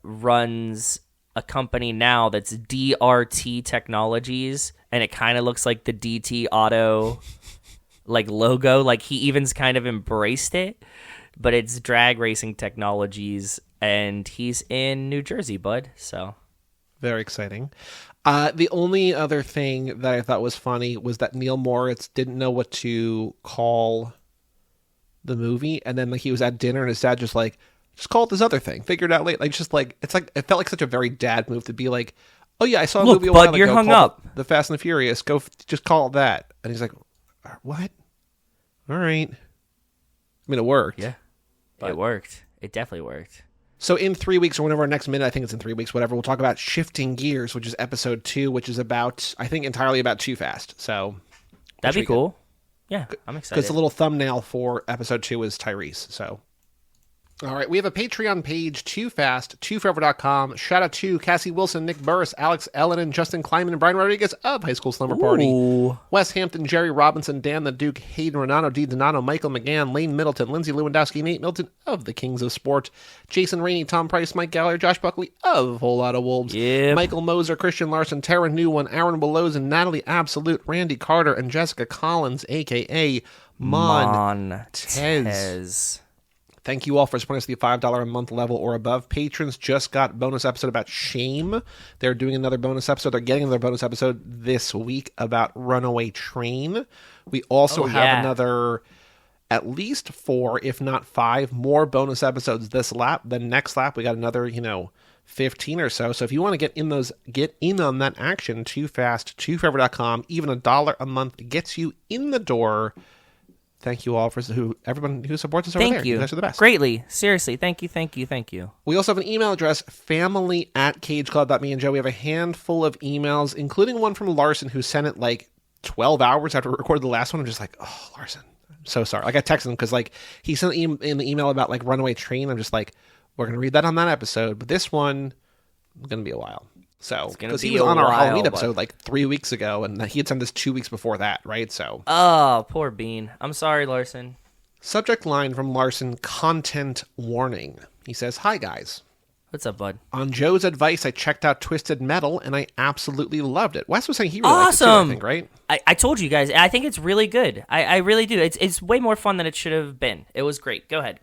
runs a company now that's DRT Technologies, and it kind of looks like the DT Auto like logo. Like, he even's kind of embraced it, but it's drag racing technologies, and he's in New Jersey, bud. So very exciting. The only other thing that I thought was funny was that Neil Moritz didn't know what to call the movie, and then like he was at dinner and his dad just call it this other thing, figure it out later. Like, just like, it's like, it felt like such a very dad move to be like, oh yeah, I saw a Look, movie a bud, while you're ago hung called up. The Fast and the Furious, just call it that. And he's like, what? All right. I mean, it worked. yeah, it worked. It definitely worked. So in 3 weeks, or whenever our next minute, I think it's in 3 weeks, whatever, we'll talk about Shifting Gears, which is episode 2, which is about, I think, entirely about Too Fast. So That'd be cool. Yeah, I'm excited. because the little thumbnail for episode 2 is Tyrese. So, all right, we have a Patreon page, toofast2forever.com. Shout out to Cassie Wilson, Nick Burris, Alex Ellen, and Justin Kleiman, and Brian Rodriguez of High School Slumber Party. Ooh. Wes Hampton, Jerry Robinson, Dan the Duke, Hayden Renano, D. Donato, Michael McGann, Lane Middleton, Lindsay Lewandowski, Nate Milton of the Kings of Sport, Jason Rainey, Tom Price, Mike Gallagher, Josh Buckley of A Whole Lot of Wolves, Yep. Michael Moser, Christian Larson, Tara Newone, Aaron Willows, and Natalie Absolute, Randy Carter, and Jessica Collins, a.k.a. Montez. Thank you all for supporting us at the $5 a month level or above. Patrons just got a bonus episode about shame. They're doing another bonus episode. They're getting another bonus episode this week about Runaway Train. We also have another, at least 4, if not 5, more bonus episodes this lap. The next lap, we got another, 15 or so. So if you want to get in on that action, toofast2forever.com. Even $1 a month gets you in the door. Thank you all for everyone who supports us over there. Thank you. You guys are the best. Greatly. Seriously. Thank you. Thank you. Thank you. We also have an email address, family@cageclub.me, and Joe. We have a handful of emails, including one from Larson, who sent it like 12 hours after we recorded the last one. I'm just like, oh, Larson, I'm so sorry. Like, I texted him because like he sent in the email about like Runaway Train. I'm just like, we're going to read that on that episode, but this one is going to be a while. So, because he was on our Halloween episode like 3 weeks ago, and he had sent this 2 weeks before that, right? So, oh, poor Bean. I'm sorry, Larson. Subject line from Larson, content warning. He says, hi, guys. What's up, bud? On Joe's advice, I checked out Twisted Metal, and I absolutely loved it. Wes was saying he really liked it too, I think, right? I told you guys, I think it's really good. I really do. It's way more fun than it should have been. It was great. Go ahead.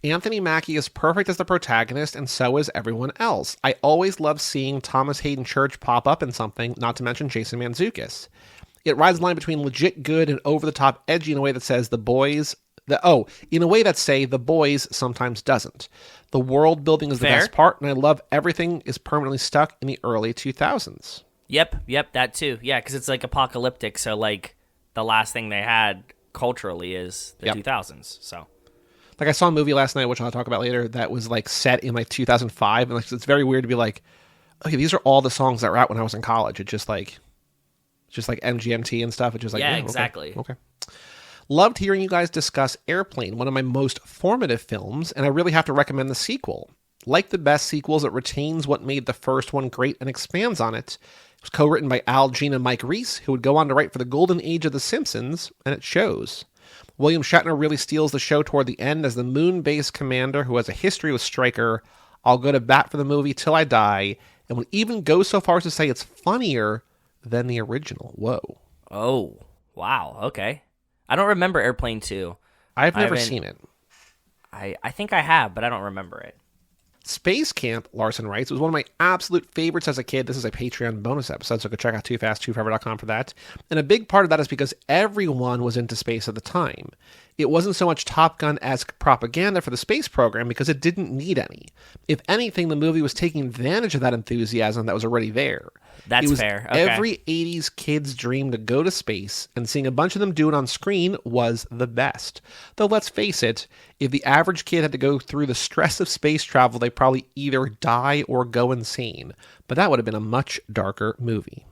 Anthony Mackie is perfect as the protagonist, and so is everyone else. I always love seeing Thomas Hayden Church pop up in something, not to mention Jason Mantzoukas. It rides the line between legit good and over-the-top edgy in a way that says the boys sometimes doesn't. The world building is the best part, and I love everything is permanently stuck in the early 2000s. Yep, that too. Yeah, because it's like apocalyptic, so like the last thing they had culturally is the 2000s, so... Like, I saw a movie last night, which I'll talk about later, that was, like, set in, like, 2005. And, like, it's very weird to be like, okay, these are all the songs that were out when I was in college. It's just like MGMT and stuff. It's just like, yeah, oh, exactly. Okay. Loved hearing you guys discuss Airplane, one of my most formative films, and I really have to recommend the sequel. Like the best sequels, it retains what made the first one great and expands on it. It was co-written by Al Jean and Mike Reiss, who would go on to write for the golden age of The Simpsons, and it shows. William Shatner really steals the show toward the end as the moon-based commander who has a history with Stryker. I'll go to bat for the movie till I die, and would even go so far as to say it's funnier than the original. Whoa. Oh, wow. Okay. I don't remember Airplane 2. I've never seen it. I think I have, but I don't remember it. Space Camp, Larson writes, was one of my absolute favorites as a kid. This is a Patreon bonus episode, so go check out toofast2forever.com for that. And a big part of that is because everyone was into space at the time. It wasn't so much Top Gun-esque propaganda for the space program because it didn't need any. If anything, the movie was taking advantage of that enthusiasm that was already there. That's It was fair. Okay. Every 80s kid's dream to go to space, and seeing a bunch of them do it on screen was the best. Though let's face it, if the average kid had to go through the stress of space travel, they'd probably either die or go insane. But that would have been a much darker movie.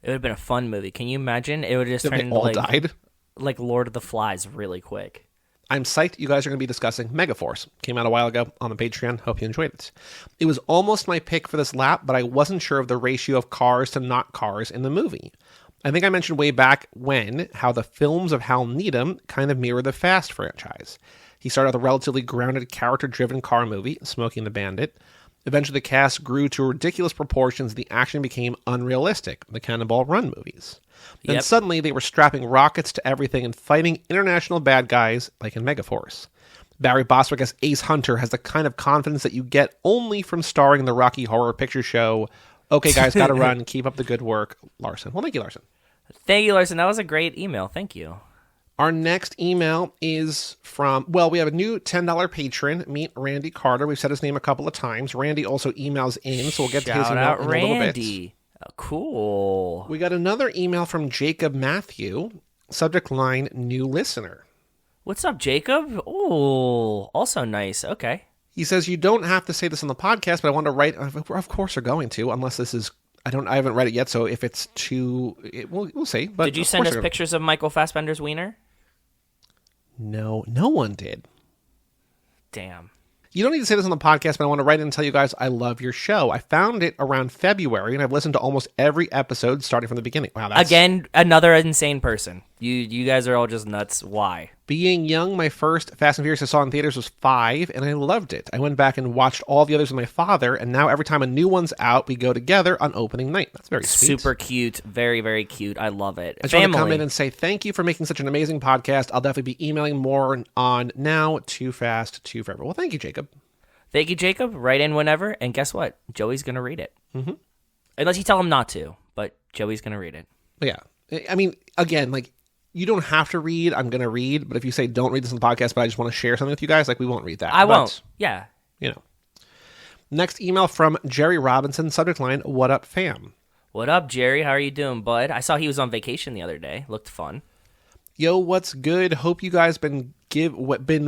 It would have been a fun movie. Can you imagine? It would have just If turned they into all died. like Lord of the Flies really quick. I'm psyched you guys are going to be discussing Megaforce. Came out a while ago on the Patreon. Hope you enjoyed it. It was almost my pick for this lap, but I wasn't sure of the ratio of cars to not cars in the movie. I think I mentioned way back when how the films of Hal Needham kind of mirror the Fast franchise. He started with a relatively grounded, character-driven car movie, Smokey and the Bandit. Eventually, the cast grew to ridiculous proportions. The action became unrealistic, the Cannonball Run movies. Then suddenly, they were strapping rockets to everything and fighting international bad guys, like in Megaforce. Barry Bostwick as Ace Hunter has the kind of confidence that you get only from starring in the Rocky Horror Picture Show. Okay, guys, gotta run. Keep up the good work. Larson. Well, thank you, Larson. Thank you, Larson. That was a great email. Thank you. Our next email is from, well, we have a new $10 patron, Meet Randy Carter. We've said his name a couple of times. Randy also emails in, so we'll get to his Shout email out in a little bit. Randy. Oh, cool. We got another email from Jacob Matthew. Subject line, new listener. What's up, Jacob? Oh, also nice. Okay. He says, you don't have to say this on the podcast, but I want to write, of course we're going to, unless this is, I haven't read it yet, so if it's too, we'll see. But did you send us pictures of Michael Fassbender's wiener? No one did. Damn. You don't need to say this on the podcast, but I want to write in and tell you guys I love your show. I found it around February, and I've listened to almost every episode starting from the beginning. Wow, that's... Again, another insane person. You guys are all just nuts. Why? Being young, my first Fast and Furious I saw in theaters was 5, and I loved it. I went back and watched all the others with my father, and now every time a new one's out, we go together on opening night. That's very sweet. Super cute. Very, very cute. I love it. I just want to come in and say thank you for making such an amazing podcast. I'll definitely be emailing more on now. Too Fast, Too Forever. Well, thank you, Jacob. Thank you, Jacob. Write in whenever, and guess what? Joey's going to read it. Mm-hmm. Unless you tell him not to, but Joey's going to read it. Yeah. I mean, again, like, you don't have to read. I'm going to read. But if you say don't read this on the podcast, but I just want to share something with you guys, like, we won't read that. I won't. Yeah. You know. Next email from Jerry Robinson. Subject line, what up, fam? What up, Jerry? How are you doing, bud? I saw he was on vacation the other day. Looked fun. Yo, what's good? Hope you guys been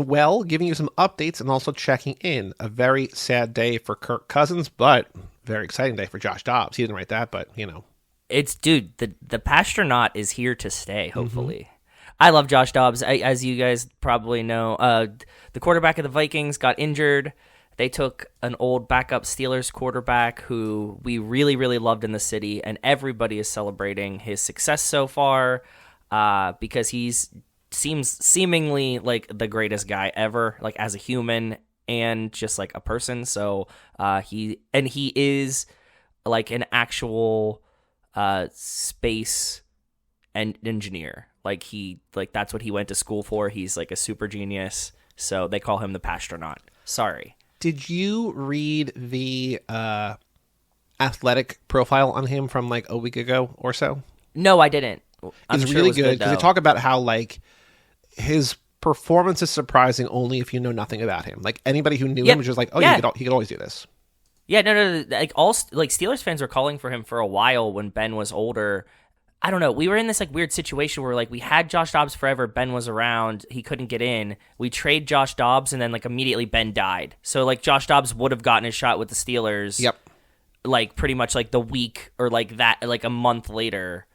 well, giving you some updates and also checking in. A very sad day for Kirk Cousins, but very exciting day for Josh Dobbs. He didn't write that, but, you know. It's, dude, the Pastronaut is here to stay, hopefully. Mm-hmm. I love Josh Dobbs. As you guys probably know, the quarterback of the Vikings got injured. They took an old backup Steelers quarterback who we really, really loved in the city, and everybody is celebrating his success so far because he's seemingly like the greatest guy ever, like as a human and just like a person. So he is like an actual space and engineer. Like that's what he went to school for. He's like a super genius. So they call him the Pastronaut. Sorry. Did you read the athletic profile on him from like a week ago or so? No, I didn't. It's really good because they talk about how like his performance is surprising only if you know nothing about him. Like anybody who knew him was just like, oh yeah, he could always do this. Yeah, no. Like Steelers fans were calling for him for a while when Ben was older. I don't know. We were in this like weird situation where like we had Josh Dobbs forever. Ben was around. He couldn't get in. We trade Josh Dobbs and then like immediately Ben died. So like Josh Dobbs would have gotten his shot with the Steelers. Yep. Like pretty much like the week or like that, like a month later,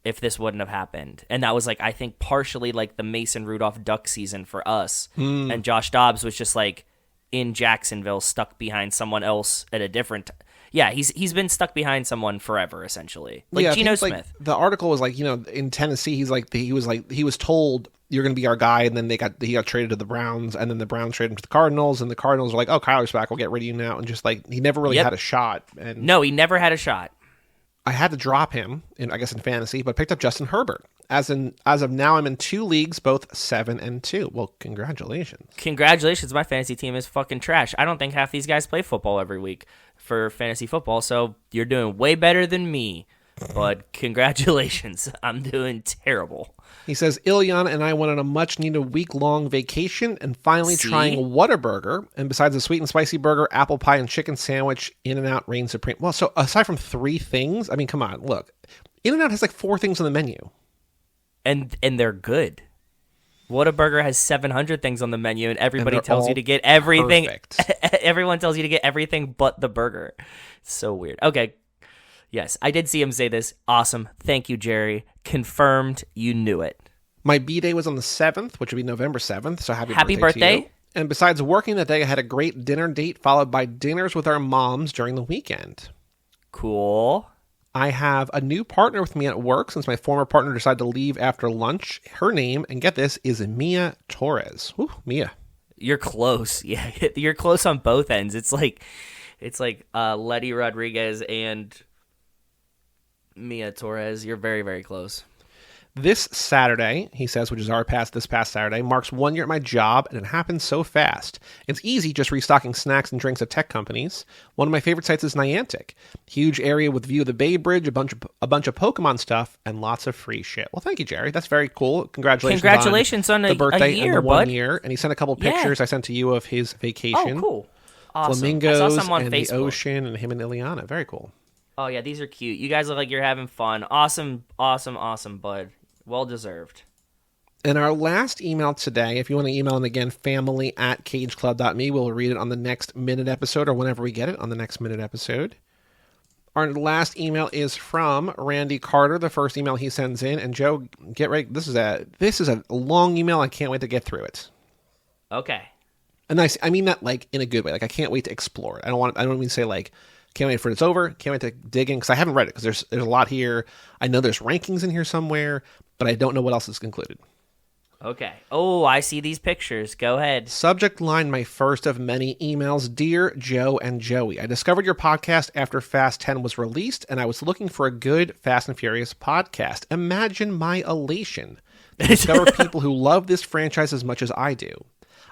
if this wouldn't have happened. And that was like, I think partially like the Mason Rudolph duck season for us. And Josh Dobbs was just like in Jacksonville, stuck behind someone else at a different Yeah, he's been stuck behind someone forever, essentially. Like Geno Smith. Like, the article was like, in Tennessee, he was told you're going to be our guy, and then he got traded to the Browns, and then the Browns traded him to the Cardinals, and the Cardinals were like, oh, Kyler's back, we'll get rid of you now, and just like he never really had a shot. And no, he never had a shot. I had to drop him in fantasy, but picked up Justin Herbert. As of now, I'm in 2 leagues, both 7-2. Well, congratulations. Congratulations. My fantasy team is fucking trash. I don't think half these guys play football every week for fantasy football, so you're doing way better than me. But congratulations. I'm doing terrible. He says, Ilyana and I went on a much-needed week-long vacation and finally trying Whataburger. And besides the sweet and spicy burger, apple pie, and chicken sandwich, In-N-Out reigns supreme. Well, so aside from 3 things, I mean, come on, look. In-N-Out has like 4 things on the menu. And they're good. Whataburger has 700 things on the menu, and everybody tells you to get everything. Everyone tells you to get everything but the burger. So weird. Okay. Yes, I did see him say this. Awesome. Thank you, Jerry. Confirmed you knew it. My B-Day was on the 7th, which would be November 7th, so happy birthday. to you. And besides working that day, I had a great dinner date followed by dinners with our moms during the weekend. Cool. I have a new partner with me at work since my former partner decided to leave after lunch. Her name, and get this, is Mia Torres. Ooh, Mia. You're close. Yeah, you're close on both ends. It's like Letty Rodriguez and Mia Torres. You're very, very close. This Saturday, he says, which is this past Saturday, marks 1 year at my job, and it happens so fast. It's easy just restocking snacks and drinks at tech companies. One of my favorite sites is Niantic. Huge area with view of the Bay Bridge, a bunch of Pokemon stuff, and lots of free shit. Well, thank you, Jerry. That's very cool. Congratulations on the birthday year, and the 1 bud. year. And he sent a couple pictures I sent to you of his vacation. Oh, cool. Awesome. Flamingos I saw some on and Facebook. the ocean and him and Ilyana. Very cool. Oh, yeah, these are cute. You guys look like you're having fun. Awesome, bud. Well deserved. And our last email today, if you want to email in again, family@cageclub.me. We'll read it on the next Minute episode or whenever we get it on the next Minute episode. Our last email is from Randy Carter, the first email he sends in. And Joe, get ready. This is a long email. I can't wait to get through it. Okay. And I mean that like in a good way. Like I can't wait to explore it. I don't mean to say like can't wait for it's over. Can't wait to dig in because I haven't read it because there's a lot here. I know there's rankings in here somewhere, but I don't know what else is included. Okay. Oh, I see these pictures. Go ahead. Subject line, my first of many emails. Dear Joe and Joey, I discovered your podcast after Fast 10 was released, and I was looking for a good Fast and Furious podcast. Imagine my elation to discover people who love this franchise as much as I do.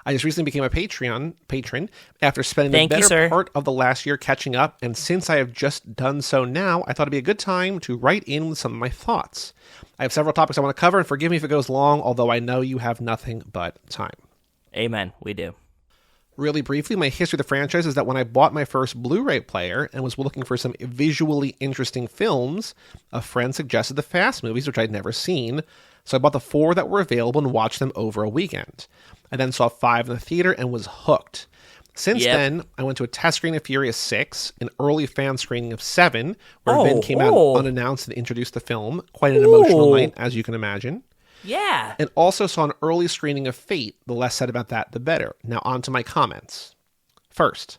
I just recently became a patron after spending the better part of the last year catching up, and since I have just done so now, I thought it'd be a good time to write in with some of my thoughts. I have several topics I want to cover, and forgive me if it goes long, although I know you have nothing but time. Amen. We do. Really briefly, my history of the franchise is that when I bought my first Blu-ray player and was looking for some visually interesting films, a friend suggested the Fast movies, which I'd never seen, so I bought the 4 that were available and watched them over a weekend. I then saw 5 in the theater and was hooked. Since then, I went to a test screening of Furious 6, an early fan screening of 7, where Vin came out unannounced and introduced the film. Quite an emotional night, as you can imagine. Yeah. And also saw an early screening of Fate. The less said about that, the better. Now on to my comments. First,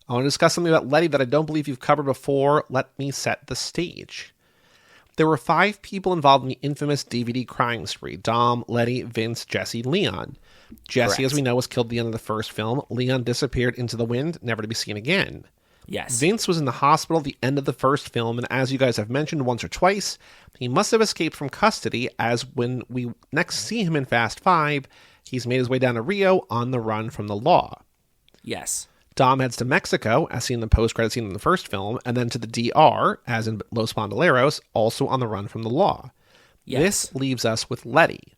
I want to discuss something about Letty that I don't believe you've covered before. Let me set the stage. There were 5 people involved in the infamous DVD crime spree. Dom, Letty, Vince, Jesse, Leon. Jesse, Correct. as we know, was killed at the end of the first film. Leon disappeared into the wind, never to be seen again. Yes. Vince was in the hospital at the end of the first film, and as you guys have mentioned once or twice, he must have escaped from custody, as when we next see him in Fast 5, he's made his way down to Rio on the run from the law. Yes. Dom heads to Mexico, as seen in the post-credit scene in the first film, and then to the DR, as in Los Bandoleros, also on the run from the law. Yes. This leaves us with Letty.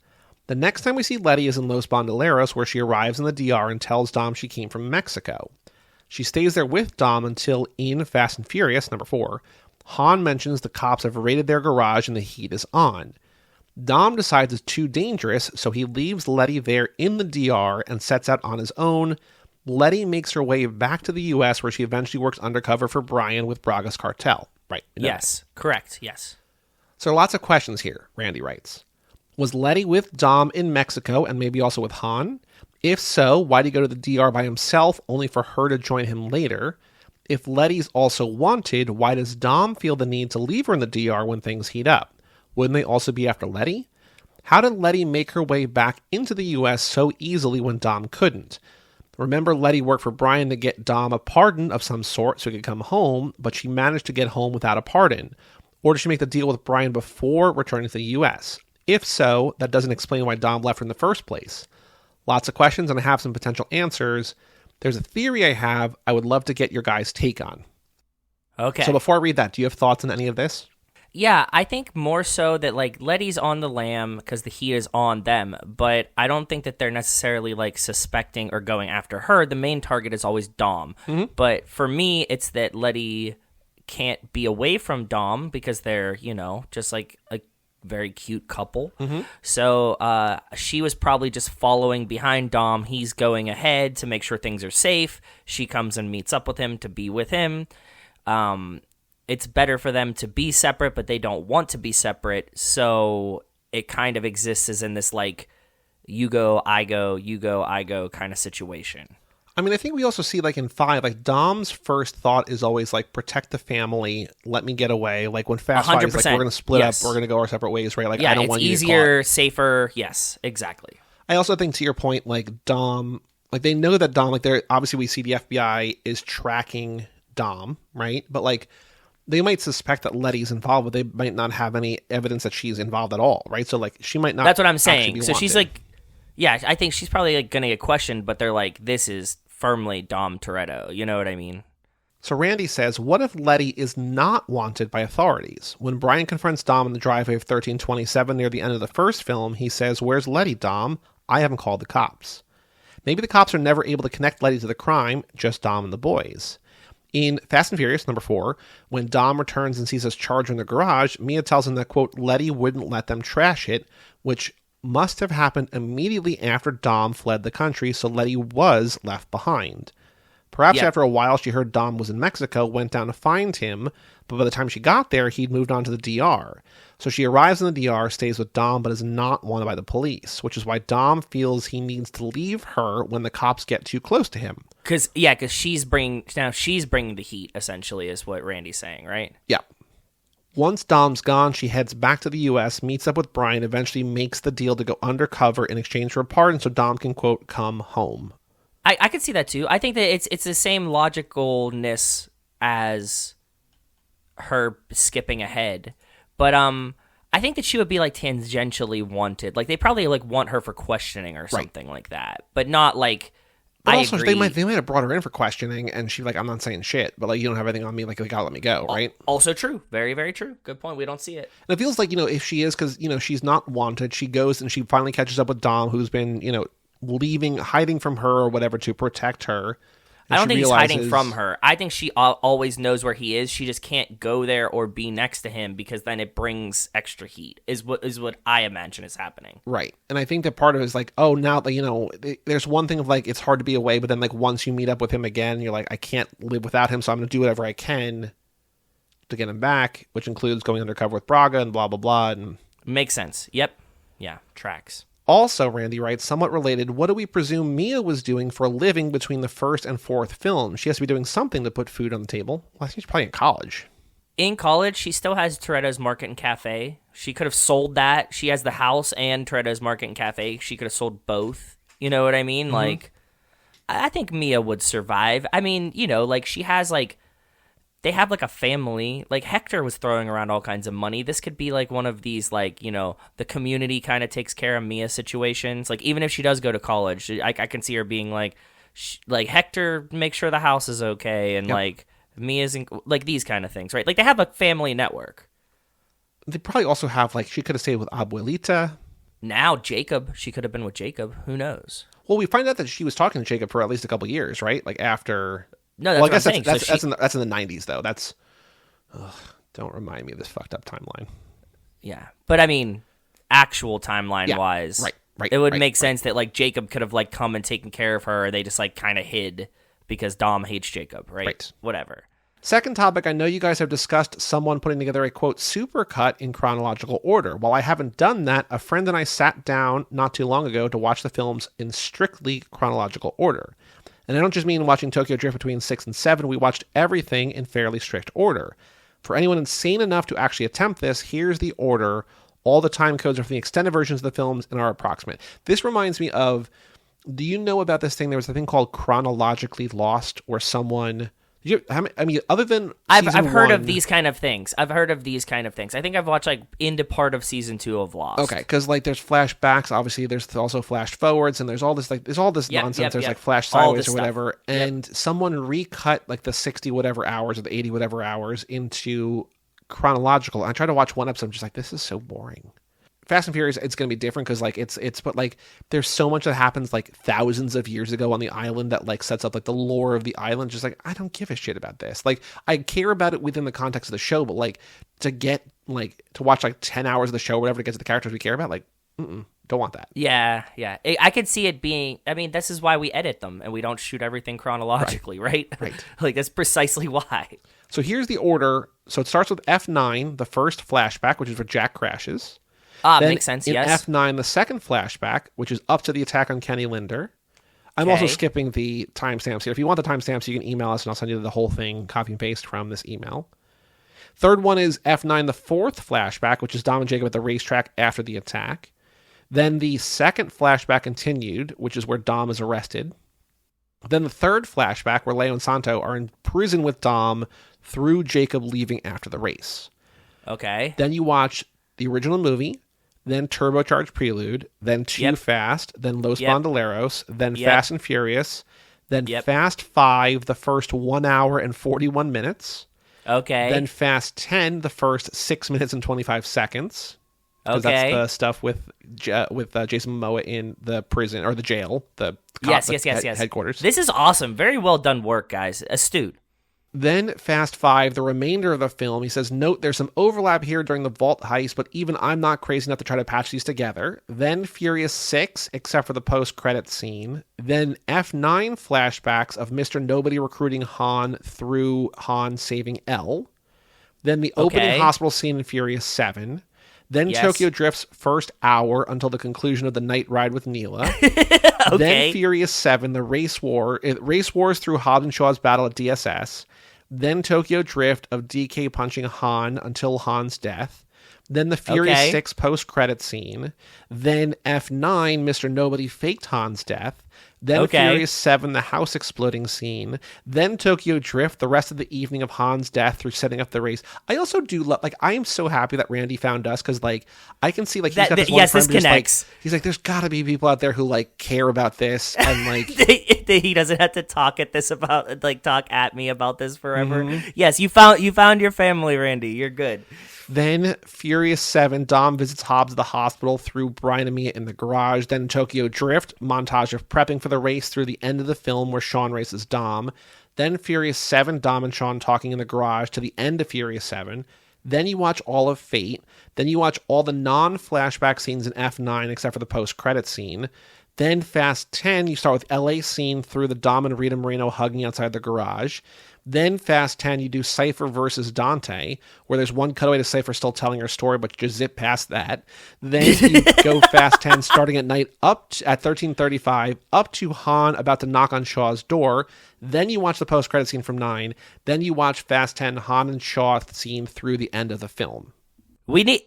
The next time we see Letty is in Los Bandoleros, where she arrives in the DR and tells Dom she came from Mexico. She stays there with Dom until in Fast and Furious, number 4, Han mentions the cops have raided their garage and the heat is on. Dom decides it's too dangerous, so he leaves Letty there in the DR and sets out on his own. Letty makes her way back to the U.S., where she eventually works undercover for Brian with Braga's cartel. Right. Yes. Correct. Yes. So lots of questions here, Randy writes. Was Letty with Dom in Mexico and maybe also with Han? If so, why did he go to the DR by himself, only for her to join him later? If Letty's also wanted, why does Dom feel the need to leave her in the DR when things heat up? Wouldn't they also be after Letty? How did Letty make her way back into the U.S. so easily when Dom couldn't? Remember, Letty worked for Brian to get Dom a pardon of some sort so he could come home, but she managed to get home without a pardon. Or did she make the deal with Brian before returning to the U.S.? If so, that doesn't explain why Dom left her in the first place. Lots of questions, and I have some potential answers. There's a theory I have I would love to get your guys' take on. Okay. So before I read that, do you have thoughts on any of this? Yeah, I think more so that like Letty's on the lam because the heat is on them, but I don't think that they're necessarily like suspecting or going after her. The main target is always Dom. But for me, it's that Letty can't be away from Dom because they're, just like a very cute couple. So she was probably just following behind Dom. He's going ahead to make sure things are safe. She comes and meets up with him to be with him. It's better for them to be separate, but they don't want to be separate. So it kind of exists as in this like, you go, I go, you go, I go kind of situation. I mean, I think we also see, like, in 5, like, Dom's first thought is always, like, protect the family, let me get away. Like, when Fast 5 is like, we're going to split up, we're going to go our separate ways, right? Like, I don't want you to it's get caught. easier, safer. Yes, exactly. I also think, to your point, like, Dom, like, they know that Dom, like, they're, obviously we see the FBI is tracking Dom, right? But, like, they might suspect that Letty's involved, but they might not have any evidence that she's involved at all, right? So, like, she might not. That's what I'm saying. So wanted. she's like, yeah, I think she's probably like, going to get questioned, but they're like, this is firmly Dom Toretto. You know what I mean? So Randy says, what if Letty is not wanted by authorities? When Brian confronts Dom in the driveway of 1327 near the end of the first film, he says, where's Letty, Dom? I haven't called the cops. Maybe the cops are never able to connect Letty to the crime, just Dom and the boys. In Fast and Furious, number 4, when Dom returns and sees his Charger in the garage, Mia tells him that, quote, Letty wouldn't let them trash it, which must have happened immediately after Dom fled the country, so Letty was left behind. Perhaps after a while she heard Dom was in Mexico, went down to find him, but by the time she got there, he'd moved on to the DR. So she arrives in the DR, stays with Dom, but is not wanted by the police, which is why Dom feels he needs to leave her when the cops get too close to him. Because she's bringing the heat, essentially, is what Randy's saying, right? Yeah. Once Dom's gone, she heads back to the U.S., meets up with Brian, eventually makes the deal to go undercover in exchange for a pardon so Dom can, quote, come home. I could see that too. I think that it's the same logicalness as her skipping ahead. But I think that she would be like tangentially wanted. Like they probably like want her for questioning or something like that. But not like But I also, agree. they might have brought her in for questioning, and she's like, I'm not saying shit, but, like, you don't have anything on me, like, you gotta let me go, right? Also true. Very, very true. Good point. We don't see it. And it feels like, if she is, because, she's not wanted, she goes and she finally catches up with Dom, who's been, hiding from her or whatever to protect her. I don't think he's hiding from her. I think she always knows where he is. She just can't go there or be next to him because then it brings extra heat, is what I imagine is happening. Right. And I think that part of it is like, oh, now that, there's one thing of like, it's hard to be away, but then like once you meet up with him again, you're like, I can't live without him, so I'm going to do whatever I can to get him back, which includes going undercover with Braga and blah, blah, blah. And Makes sense. Yep. Yeah. Tracks. Also, Randy writes, somewhat related, what do we presume Mia was doing for a living between the first and fourth film? She has to be doing something to put food on the table. Well, I think she's probably in college. In college, she still has Toretto's Market and Cafe. She could have sold that. She has the house and Toretto's Market and Cafe. She could have sold both. You know what I mean? Mm-hmm. Like, I think Mia would survive. I mean, like she has like, they have like a family. Like Hector was throwing around all kinds of money. This could be like one of these like, the community kind of takes care of Mia situations. Like even if she does go to college, I can see her being like Hector, make sure the house is okay. And like Mia's like these kind of things, right? Like they have a family network. They probably also have like, she could have stayed with Abuelita. Now Jacob, she could have been with Jacob. Who knows? Well, we find out that she was talking to Jacob for at least a couple years, right? Like after... No, that's well, I guess what I'm saying. that's in the 90s, though. That's... don't remind me of this fucked up timeline. Yeah. But, I mean, actual timeline-wise, right, it would make sense that, like, Jacob could have, like, come and taken care of her, or they just, like, kind of hid because Dom hates Jacob, right? Whatever. Second topic, I know you guys have discussed someone putting together a, quote, supercut in chronological order. While I haven't done that, a friend and I sat down not too long ago to watch the films in strictly chronological order. And I don't just mean watching Tokyo Drift between 6 and 7. We watched everything in fairly strict order. For anyone insane enough to actually attempt this, here's the order. All the time codes are from the extended versions of the films and are approximate. This reminds me of, do you know about this thing? There was a thing called Chronologically Lost, where someone... other than I've heard of these kind of things. I think I've watched like into part of season 2 of Lost. Okay, because like there's flashbacks. Obviously, there's also flash forwards, and there's all this nonsense. There's like flash sideways or whatever, and someone recut like the 60 whatever hours or the 80 whatever hours into chronological. I tried to watch one episode. I'm just like, this is so boring. Fast and Furious, it's going to be different because like but like there's so much that happens like thousands of years ago on the island that like sets up like the lore of the island. Just like, I don't give a shit about this. Like, I care about it within the context of the show, but like to get like to watch like 10 hours of the show or whatever to get to the characters we care about, like, don't want that. Yeah. I could see it being. I mean, this is why we edit them and we don't shoot everything chronologically, right? Right. Like that's precisely why. So here's the order. So it starts with F9, the first flashback, which is where Jack crashes. Then Makes sense, in yes. F9, the second flashback, which is up to the attack on Kenny Linder. I'm Okay. also skipping the timestamps here. If you want the timestamps, you can email us and I'll send you the whole thing, copy and paste from this email. Third one is F9, the fourth flashback, which is Dom and Jacob at the racetrack after the attack. Then the second flashback continued, which is where Dom is arrested. Then the third flashback, where Leo and Santo are in prison with Dom through Jacob leaving after the race. Okay. Then you watch the original movie, then Turbocharged Prelude, then Too Yep. Fast, then Los Yep. Bandoleros, then Yep. Fast and Furious, then Yep. Fast 5, the first 1 hour and 41 minutes, Okay. then Fast 10, the first 6 minutes and 25 seconds. Because Okay. that's the stuff with Jason Momoa in the prison or the jail, the yes. headquarters. This is awesome. Very well done work, guys. Astute. Then Fast 5, the remainder of the film, he says, note there's some overlap here during the vault heist, but even I'm not crazy enough to try to patch these together. Then Furious 6, except for the post-credit scene. Then F9 flashbacks of Mr. Nobody recruiting Han through Han saving L. Then the opening Okay. hospital scene in Furious 7. Then Yes. Tokyo Drift's first hour until the conclusion of the night ride with Neela. Okay. Then Furious 7, the race wars through Hobbs and Shaw's battle at DSS. Then Tokyo Drift of DK punching Han until Han's death. Then the Furious Okay. 6 post-credit scene. Then F9, Mr. Nobody faked Han's death. Then Okay. Furious 7, the house exploding scene. Then Tokyo Drift, the rest of the evening of Han's death through setting up the race. I also do love, like, I am so happy that Randy found us because, like, I can see, like, he's got this one yes, friend this who's, like- connects. he's like, there's got to be people out there who, like, care about this and, like, He doesn't have to talk at me about this forever. Mm-hmm. Yes, you found your family, Randy. You're good. Then Furious 7, Dom visits Hobbs at the hospital through Brian and Mia in the garage. Then Tokyo Drift, montage of prepping for the race through the end of the film where Sean races Dom. Then Furious 7, Dom and Sean talking in the garage to the end of Furious 7. Then you watch all of Fate. Then you watch all the non-flashback scenes in F9 except for the post-credit scene. Then Fast 10, you start with LA scene through the Dom and Rita Moreno hugging outside the garage. Then Fast 10, you do Cypher versus Dante, where there's one cutaway to Cypher still telling her story, but you just zip past that. Then you go Fast 10, starting at night at 13:35, up to Han about to knock on Shaw's door. Then you watch the post-credit scene from 9. Then you watch Fast 10, Han and Shaw scene through the end of the film. We need.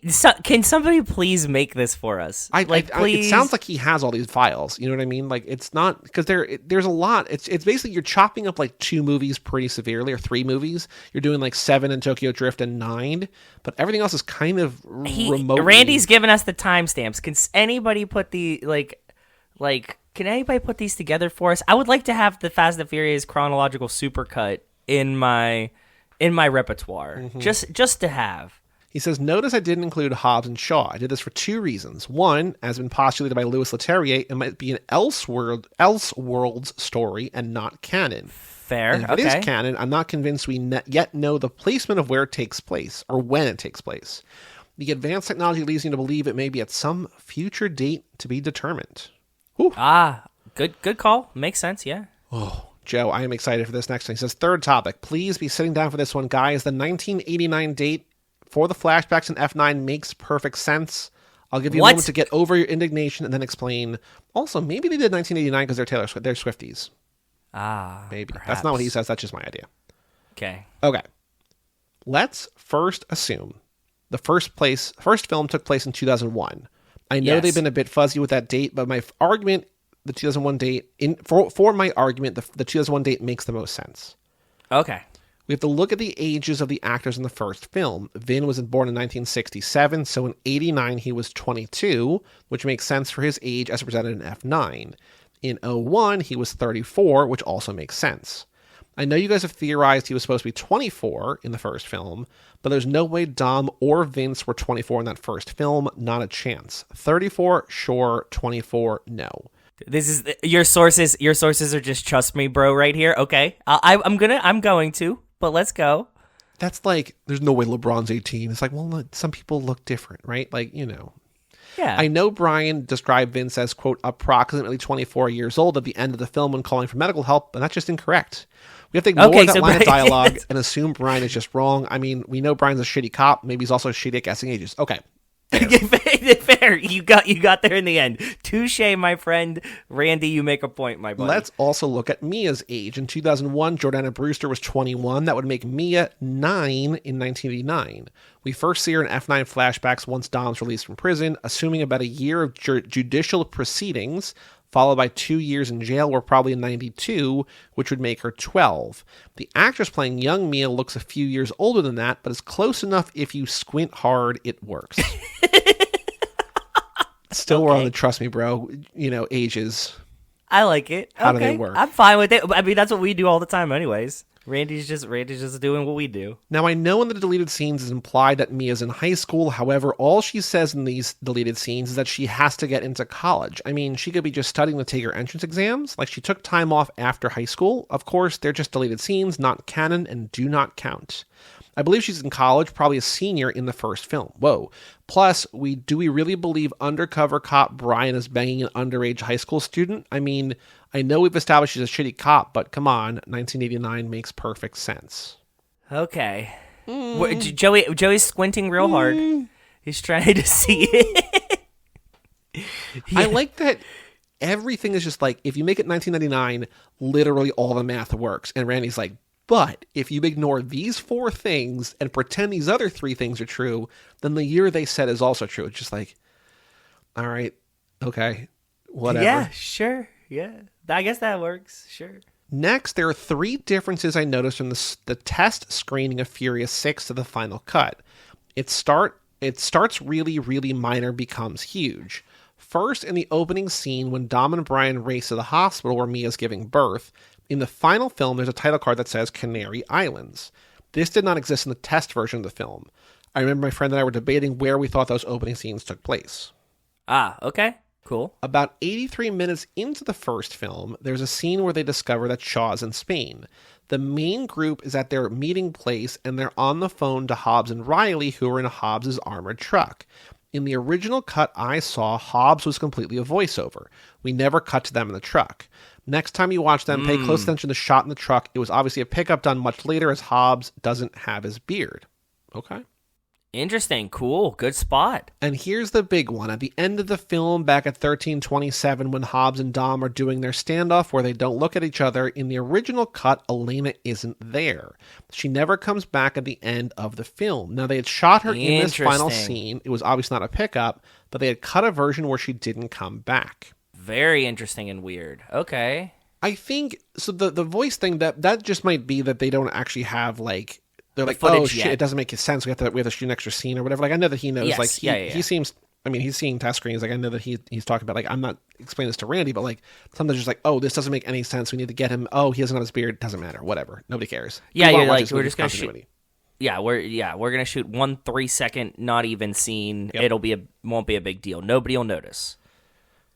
Can somebody please make this for us? It sounds like he has all these files. You know what I mean? Like, it's not because there's a lot. It's basically you're chopping up like 2 movies pretty severely, or 3 movies. You're doing like 7 in Tokyo Drift and 9, but everything else is kind of remote. Randy's giving us the timestamps. Can anybody put the Can anybody put these together for us? I would like to have the Fast and Furious chronological supercut in my repertoire, Mm-hmm. just to have. He says, notice I didn't include Hobbs and Shaw. I did this for 2 reasons. One, as been postulated by Louis Leterrier, it might be an Elseworlds story and not canon. Fair. And if Okay. it is canon, I'm not convinced we yet know the placement of where it takes place or when it takes place. The advanced technology leads me to believe it may be at some future date to be determined. Whew. Good call. Makes sense. Yeah. Joe, I am excited for this next one. He says, third topic. Please be sitting down for this one, guys. The 1989 date for the flashbacks in F9 makes perfect sense. I'll give you a moment to get over your indignation and then explain. Also, maybe they did 1989 because they're Swifties. Maybe. Perhaps. That's not what he says. That's just my idea. Okay. Okay. Let's first assume the first film took place in 2001. I know they've been a bit fuzzy with that date, but my argument, the 2001 date, for my argument, the 2001 date makes the most sense. Okay. We have to look at the ages of the actors in the first film. Vin was born in 1967, so in 89 he was 22, which makes sense for his age as represented in F9. In 01 he was 34, which also makes sense. I know you guys have theorized he was supposed to be 24 in the first film, but there's no way Dom or Vince were 24 in that first film. Not a chance. 34, sure. 24, no. This is your sources. Your sources are just trust me, bro, right here. Okay, I'm going to, but let's go. That's like, there's no way LeBron's 18. It's like, well, look, some people look different, right? Like, you know. Yeah. I know Brian described Vince as, quote, approximately 24 years old at the end of the film when calling for medical help, but that's just incorrect. We have to ignore that line of dialogue and assume Brian is just wrong. I mean, we know Brian's a shitty cop. Maybe he's also shitty at guessing ages. Okay. Fair. You got there in the end. Touche, my friend. Randy, you make a point, my buddy. Let's also look at Mia's age. In 2001, Jordana Brewster was 21. That would make Mia 9 in 1989. We first see her in F9 flashbacks once Dom's released from prison, assuming about a year of judicial proceedings, followed by 2 years in jail. We're probably in 92, which would make her 12. The actress playing young Mia looks a few years older than that, but is close enough if you squint hard, it works. Still, we're on the trust me, bro, ages. I like it. How do they work? I'm fine with it. I mean, that's what we do all the time anyways. Randy's just doing what we do. Now, I know in the deleted scenes it's implied that Mia's in high school. However, all she says in these deleted scenes is that she has to get into college. I mean, she could be just studying to take her entrance exams. Like, she took time off after high school. Of course, they're just deleted scenes, not canon, and do not count. I believe she's in college, probably a senior in the first film. Whoa. Plus, do we really believe undercover cop Brian is banging an underage high school student? I mean, I know we've established she's a shitty cop, but come on, 1989 makes perfect sense. Okay. Joey's squinting real hard. He's trying to see it. Yeah. I like that everything is just like, if you make it 1999, literally all the math works. And Randy's like, but if you ignore these 4 things and pretend these other 3 things are true, then the year they said is also true. It's just like, all right, okay, whatever. Yeah, sure. Yeah, I guess that works. Sure. Next, there are 3 differences I noticed from the test screening of Furious 6 to the final cut. It starts really, really minor, becomes huge. First, in the opening scene when Dom and Brian race to the hospital where Mia's giving birth, in the final film, there's a title card that says Canary Islands. This did not exist in the test version of the film. I remember my friend and I were debating where we thought those opening scenes took place. Ah, okay. Cool. About 83 minutes into the first film, there's a scene where they discover that Shaw's in Spain. The main group is at their meeting place, and they're on the phone to Hobbs and Riley, who are in Hobbs' armored truck. In the original cut I saw, Hobbs was completely a voiceover. We never cut to them in the truck. Next time you watch them, pay close attention to the shot in the truck. It was obviously a pickup done much later, as Hobbs doesn't have his beard. Okay. Interesting. Cool. Good spot. And here's the big one. At the end of the film, back at 13:27, when Hobbs and Dom are doing their standoff where they don't look at each other, in the original cut, Elena isn't there. She never comes back at the end of the film. Now, they had shot her in this final scene. It was obviously not a pickup, but they had cut a version where she didn't come back. Very interesting and weird. Okay. I think, so the voice thing, that just might be that they don't actually have, like, they're like, footage oh shit, yet. It doesn't make sense. We have to shoot an extra scene or whatever. Like, I know that he knows. Yes. Like, he seems. I mean, he's seeing test screens. Like, I know that he's talking about. Like, I'm not explaining this to Randy, but like sometimes just like, oh, this doesn't make any sense. We need to get him. Oh, he doesn't have his beard. Doesn't matter. Whatever. Nobody cares. Yeah, People you're watch like, this we're movie just gonna continuity. shoot. Yeah, we're gonna shoot 1 3-second not even scene. Yep. Won't be a big deal. Nobody will notice.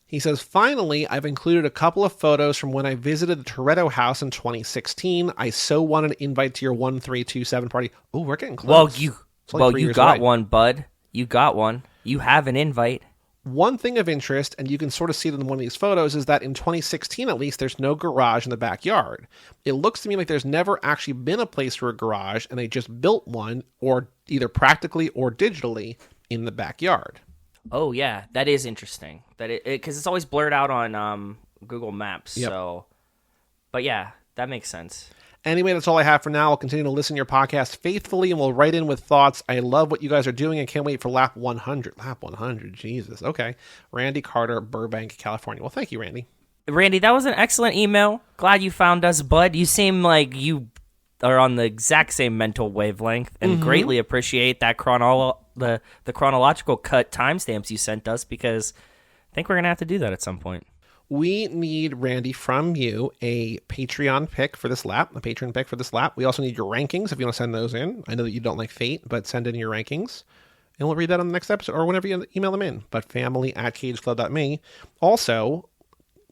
He says, finally, I've included a couple of photos from when I visited the Toretto house in 2016. I so wanted an invite to your 1327 party. Oh, we're getting close. You It's only 3 you years got away. one, bud. You got one. You have an invite. One thing of interest, and you can sort of see it in one of these photos, is that in 2016, at least, there's no garage in the backyard. It looks to me like there's never actually been a place for a garage, and they just built one, or either practically or digitally, in the backyard. Oh yeah, that is interesting. That because it's always blurred out on Google Maps. Yep. So, but yeah, that makes sense. Anyway, that's all I have for now. I'll continue to listen to your podcast faithfully, and we'll write in with thoughts. I love what you guys are doing. I can't wait for lap 100. Lap 100, Jesus. Okay. Randy Carter, Burbank, California. Well, thank you, Randy. Randy, that was an excellent email. Glad you found us, bud. You seem like you are on the exact same mental wavelength, and greatly appreciate that the chronological cut timestamps you sent us, because I think we're gonna have to do that at some point. We need, Randy, from you a Patreon pick for this lap, a Patreon pick for this lap. We also need your rankings if you want to send those in. I know that you don't like Fate, but send in your rankings. And we'll read that on the next episode or whenever you email them in. But family@cageclub.me. Also,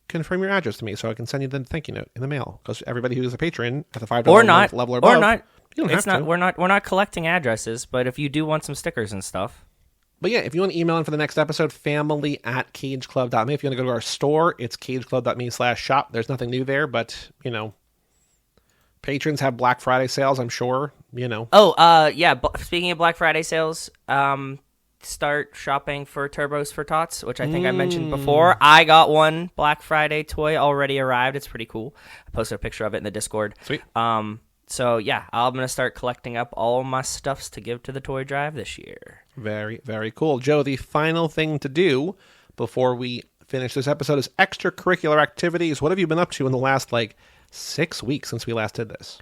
confirm your address to me so I can send you the thank you note in the mail. Because everybody who's a patron at the $5 or not level or above, or not. you don't It's have not. to. We're not collecting addresses, but if you do want some stickers and stuff. But yeah, if you want to email in for the next episode, family@cageclub.me. If you want to go to our store, it's cageclub.me/shop. There's nothing new there, but, patrons have Black Friday sales, I'm sure, Oh, yeah. Speaking of Black Friday sales, start shopping for Turbos for Tots, which I think I mentioned before. I got one Black Friday toy already arrived. It's pretty cool. I posted a picture of it in the Discord. Sweet. So yeah, I'm gonna start collecting up all my stuffs to give to the toy drive this year. Very, very cool. Joe, the final thing to do before we finish this episode is extracurricular activities. What have you been up to in the last, 6 weeks since we last did this?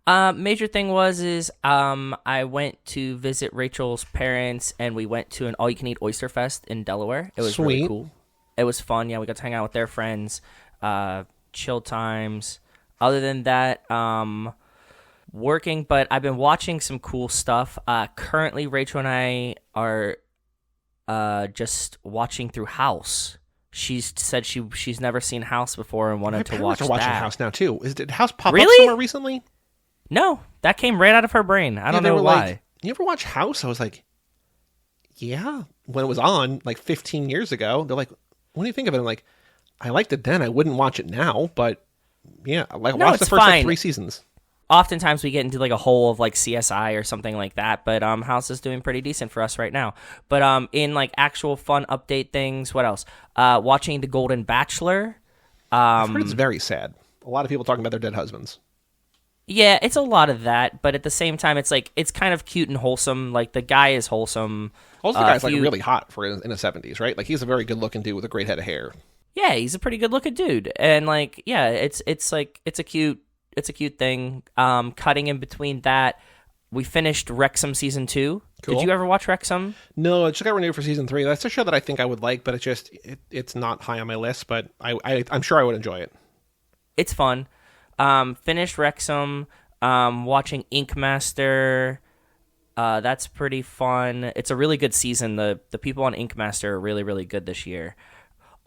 Major thing is I went to visit Rachel's parents, and we went to an all-you-can-eat oyster fest in Delaware. It was really Sweet. cool. It was fun. Yeah, we got to hang out with their friends, chill times. Other than that, working, but I've been watching some cool stuff. Currently, Rachel and I are just watching through House. She's said she's never seen House before and wanted to watch are watching that. House now too. Did House pop up Really? somewhere recently? No, that came right out of her brain. I don't they know were why. like, you ever watch House? I was like, yeah. When it was on, 15 years ago, they're like, what do you think of it? I'm like, I liked it then. I wouldn't watch it now, but yeah, watch the it's first fine. 3 seasons. Oftentimes we get into a hole of CSI or something like that, but House is doing pretty decent for us right now. But in actual fun update things, what else? Watching The Golden Bachelor. I've heard it's very sad. A lot of people talking about their dead husbands. Yeah, it's a lot of that, but at the same time, it's it's kind of cute and wholesome. The guy is wholesome. Also, the guy's really hot for in his 70s, right? He's a very good looking dude with a great head of hair. Yeah, he's a pretty good looking dude, and yeah, it's a cute thing. Cutting in between that, we finished Wrexham season 2. Cool. Did you ever watch Wrexham? No, it just got renewed for season 3. That's a show that I think I would like, but it's not high on my list. But I'm sure I would enjoy it. It's fun. Finished Wrexham. Watching Ink Master. That's pretty fun. It's a really good season. The people on Ink Master are really, really good this year.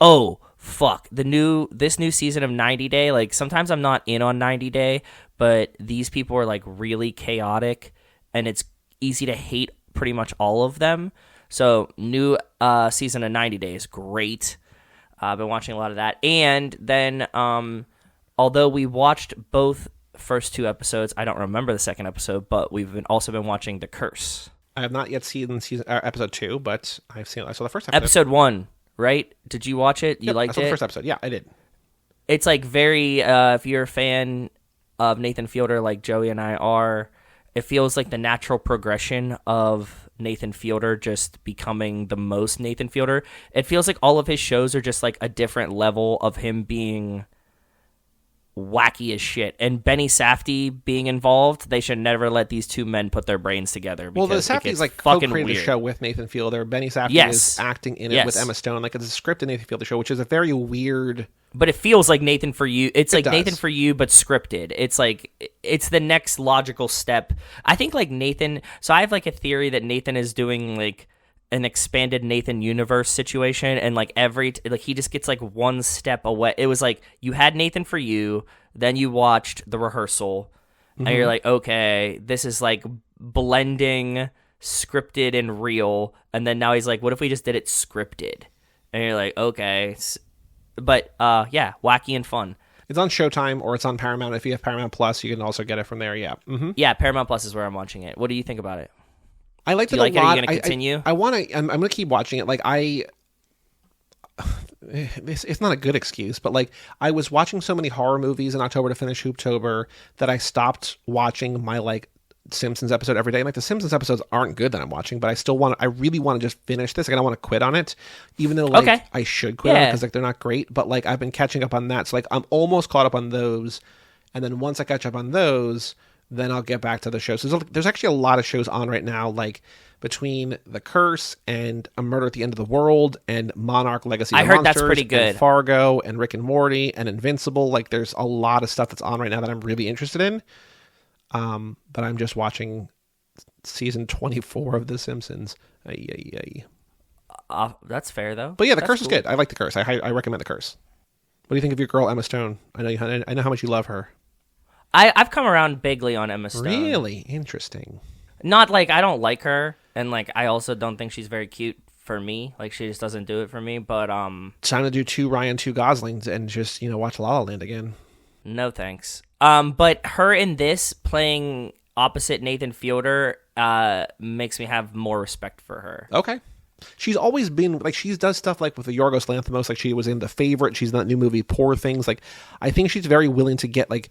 Oh, fuck. This new season of 90 Day, sometimes I'm not in on 90 Day, but these people are really chaotic, and it's easy to hate pretty much all of them. So new season of 90 Day is great. I've been watching a lot of that. And then although we watched both first 2 episodes, I don't remember the second episode, but we've also been watching The Curse. I have not yet seen episode 2, but I saw the first episode. Episode 1. Right? Did you watch it? You liked I saw it? the first episode. Yeah, I did. It's very, if you're a fan of Nathan Fielder like Joey and I are, it feels like the natural progression of Nathan Fielder just becoming the most Nathan Fielder. It feels like all of his shows are just a different level of him being wacky as shit. And Benny Safdie being involved, they should never let these two men put their brains together. Well, the Safdie's Safdie's fucking co-created weird. a show with Nathan Fielder. Benny Safdie is acting in it with Emma Stone. It's a scripted Nathan Fielder show, which is a very weird. But it feels like Nathan for You. It's It does. Nathan for You, but scripted. It's the next logical step. I think Nathan. So I have a theory that Nathan is doing an expanded Nathan universe situation, and he just gets one step away. It was you had Nathan for You, then you watched The Rehearsal, and you're okay, this is blending scripted and real, and then now he's what if we just did it scripted? And you're okay, but yeah, wacky and fun. It's on Showtime or it's on Paramount. If you have Paramount Plus, you can also get it from there. Yeah. Mm-hmm. Yeah, Paramount Plus is where I'm watching it. What do you think about it? I liked it you like a it? Are lot. you gonna continue? I want to. I'm going to keep watching it. It's not a good excuse, but I was watching so many horror movies in October to finish Hooptober that I stopped watching my Simpsons episode every day. And the Simpsons episodes aren't good that I'm watching, but I really want to just finish this. I don't want to quit on it, even though I should quit on it because they're not great. But I've been catching up on that, so I'm almost caught up on those. And then once I catch up on those, then I'll get back to the shows. There's actually a lot of shows on right now, like between The Curse and A Murder at the End of the World and Monarch Legacy of I heard Monsters, that's pretty good. and Fargo and Rick and Morty and Invincible. Like there's a lot of stuff that's on right now that I'm really interested in. But I'm just watching season 24 of The Simpsons. That's fair though. But yeah, The That's Curse cool. is good. I like The Curse. I recommend The Curse. What do you think of your girl Emma Stone? I know how much you love her. I've come around bigly on Emma Stone. Really interesting. Not like I don't like her, and like I also don't think she's very cute for me. Like she just doesn't do it for me. But Time to do 2 Ryan, 2 Goslings, and just watch La La Land again. no thanks. But her in this playing opposite Nathan Fielder makes me have more respect for her. Okay. She's always been like she does stuff like with the Yorgos Lanthimos, like she was in The Favorite. She's in that new movie Poor Things. Like I think she's very willing to get like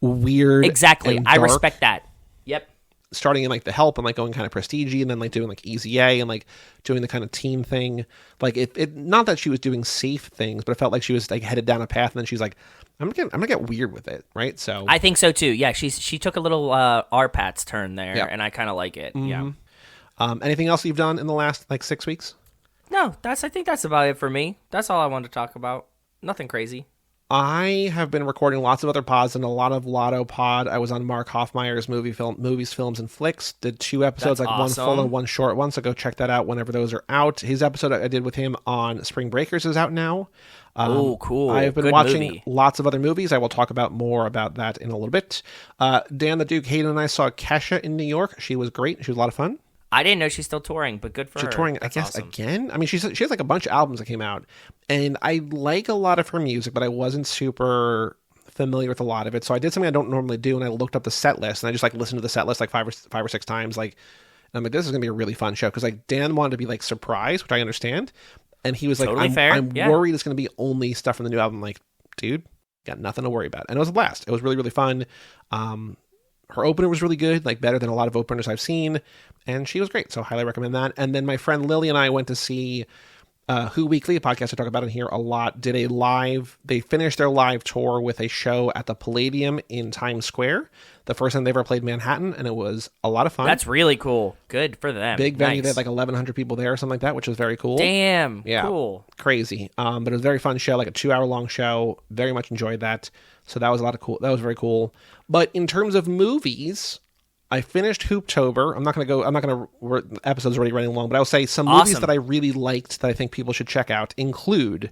weird. Exactly, and I dark, respect that. Yep. starting in like The Help and like going kind of prestige and then like doing like Easy A and like doing the kind of teen thing. Like it not that she was doing safe things, but it felt like she was like headed down a path and then she's like, I'm gonna get weird with it, right? So I think so too. Yeah, she took a little Arpats turn there, Yeah. and I kind of like it. Mm-hmm. Yeah. anything else you've done in the last like 6 weeks? No, I think that's about it for me. That's all I wanted to talk about. Nothing crazy. I have been recording lots of other pods and a lot of Lotto Pod. I was on Mark Hoffmeyer's movies, films, and flicks. Did 2 episodes, That's like awesome. one full and one short one. So go check that out whenever those are out. His episode I did with him on Spring Breakers is out now. Oh, cool. I've been Good watching movie. lots of other movies. I will talk about more about that in a little bit. Dan the Duke Hayden and I saw Kesha in New York. She was great. She was a lot of fun. I didn't know she's still touring, but good for her. She's touring, That's I guess, awesome. again. I mean, she has like a bunch of albums that came out, and I like a lot of her music, but I wasn't super familiar with a lot of it. So I did something I don't normally do, and I looked up the set list, and I just like listened to the set list like five or six times. Like, and I'm like, this is gonna be a really fun show because like Dan wanted to be like surprised, which I understand, and he was like, Totally fair, I'm yeah. worried it's gonna be only stuff from the new album. I'm like, dude, got nothing to worry about, and it was a blast. It was really fun. Her opener was really good, like better than a lot of openers I've seen, and she was great. So highly recommend that. And then my friend Lily and I went to see Who Weekly, a podcast I talk about in here a lot, they finished their live tour with a show at the Palladium in Times Square. The first time they ever played Manhattan, and it was a lot of fun. That's really cool. Good for them. Big venue. Nice. They had like 1,100 people there or something like that, which was very cool. Damn. Yeah. Cool. Crazy. But it was a very fun show, like a 2-hour long show. Very much enjoyed that. So that was a lot of cool. That was very cool. But in terms of movies, I finished Hooptober. I'm not going to episode's already running long, but I'll say some movies Awesome. that I really liked that I think people should check out include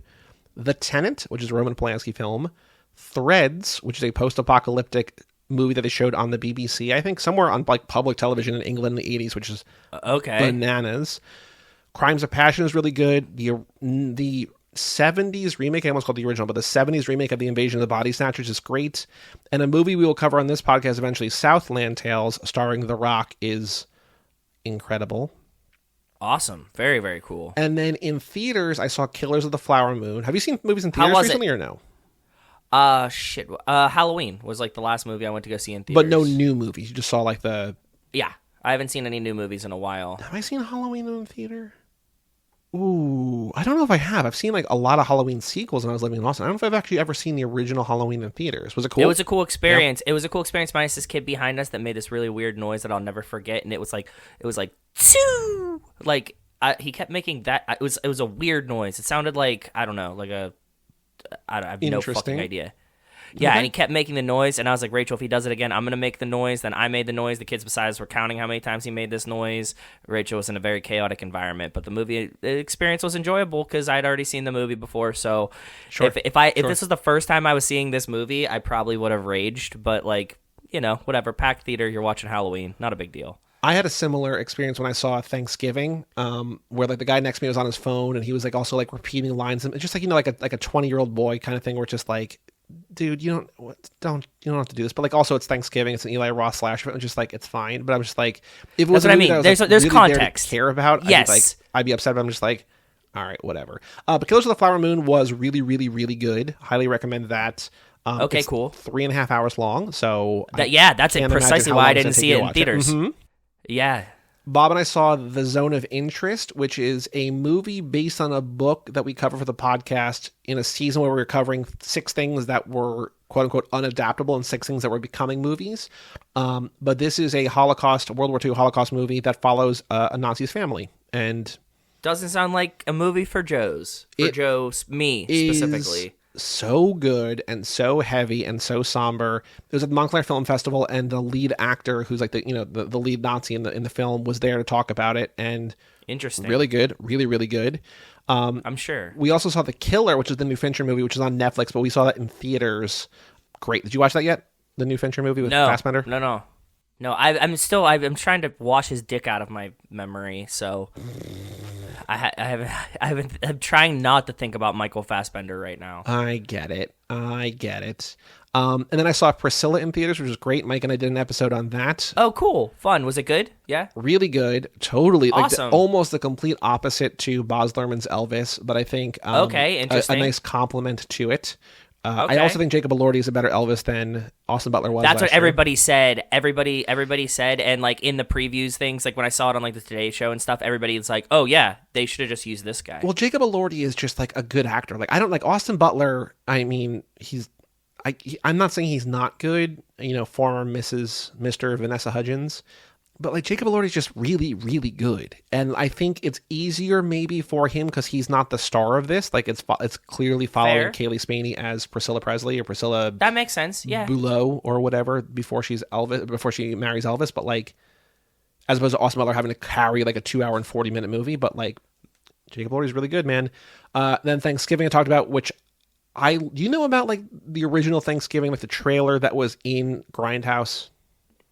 The Tenant, which is a Roman Polanski film, Threads, which is a post-apocalyptic movie that they showed on the BBC, I think somewhere on like public television in England in the 80s, which is Okay. bananas. Crimes of Passion is really good. The 70s remake, I almost called the original, but the 70s remake of The Invasion of the Body Snatchers is great. And a movie we will cover on this podcast eventually, Southland Tales, starring The Rock, is incredible. Awesome. Very, very cool. And then in theaters, I saw Killers of the Flower Moon. Have you seen movies in theaters was it? recently or no? Shit. Halloween was like the last movie I went to go see in theaters. But no new movies. You just saw like the... Yeah. I haven't seen any new movies in a while. Have I seen Halloween in the theater? Ooh, I don't know if I have. I've seen like a lot of Halloween sequels when I was living in Austin. I don't know if I've actually ever seen the original Halloween in theaters. Was it cool? It was a cool experience. It was a cool experience minus this kid behind us that made this really weird noise that I'll never forget. And it was like Tsu! Like he kept making that. It was a weird noise. It sounded like, I don't know, like I have no Interesting. fucking idea. Yeah, Okay. and he kept making the noise, and I was like, Rachel, if he does it again, I'm going to make the noise. Then I made the noise. The kids beside us were counting how many times he made this noise. Rachel was in a very chaotic environment, but the experience was enjoyable because I'd already seen the movie before. So Sure. if this was the first time I was seeing this movie, I probably would have raged. But like, whatever, packed theater, you're watching Halloween, not a big deal. I had a similar experience when I saw Thanksgiving, where like the guy next to me was on his phone and he was like also like repeating lines, and it's just like like a 20-year-old boy kind of thing, where it's just like, dude, you don't have to do this. But like also it's Thanksgiving, it's an Eli Roth slasher, it's just like it's fine. But I'm just like, if it was That's a what I movie mean. that I was, like, There's really there to context. care about, Yes. I'd be upset. But I'm just like, all right, whatever. But Killers of the Flower Moon was really, really, really good. Highly recommend that. Okay, it's cool. 3.5 hours long, so That's can't imagine precisely how why long I it's didn't gonna see take you it to in watch theaters. Mhm. Yeah. Bob and I saw The Zone of Interest, which is a movie based on a book that we cover for the podcast in a season where we were covering 6 things that were quote unquote unadaptable and 6 things that were becoming movies. But this is a World War II Holocaust movie that follows a Nazi's family. And doesn't sound like a movie for me specifically. So good and so heavy and so somber. It was at the Montclair Film Festival, and the lead actor, who's like the lead Nazi in the film, was there to talk about it. And interesting, really good, really really good. I'm sure. We also saw The Killer, which is the new Fincher movie, which is on Netflix, but we saw that in theaters. Great. Did you watch that yet? The new Fincher movie with Fassbender? No. I'm trying to wash his dick out of my memory, so I'm trying not to think about Michael Fassbender right now. I get it. And then I saw Priscilla in theaters, which was great. Mike and I did an episode on that. Oh, cool. Fun. Was it good? Yeah? Really good. Totally. Awesome. Like almost the complete opposite to Baz Luhrmann's Elvis, but I think okay, interesting. A nice compliment to it. Okay. I also think Jacob Elordi is a better Elvis than Austin Butler was. That's what year. everybody said. Everybody said, and like in the previews things, like when I saw it on like the Today Show and stuff, everybody's like, "Oh yeah, they should have just used this guy." Well, Jacob Elordi is just like a good actor. Like I don't like Austin Butler. I mean, I'm not saying he's not good. Former Mr. Vanessa Hudgens. But like Jacob Elordi is just really, really good, and I think it's easier maybe for him because he's not the star of this. Like it's clearly following Fair. Kaylee Spaney as Priscilla Presley or Priscilla. That makes sense. Yeah. Boulot or whatever before she marries Elvis. But like, as opposed to Austin Butler having to carry like a 2-hour and 40-minute movie. But like, Jacob Elordi is really good, man. Then Thanksgiving I talked about, which do you know about like the original Thanksgiving, like the trailer that was in Grindhouse?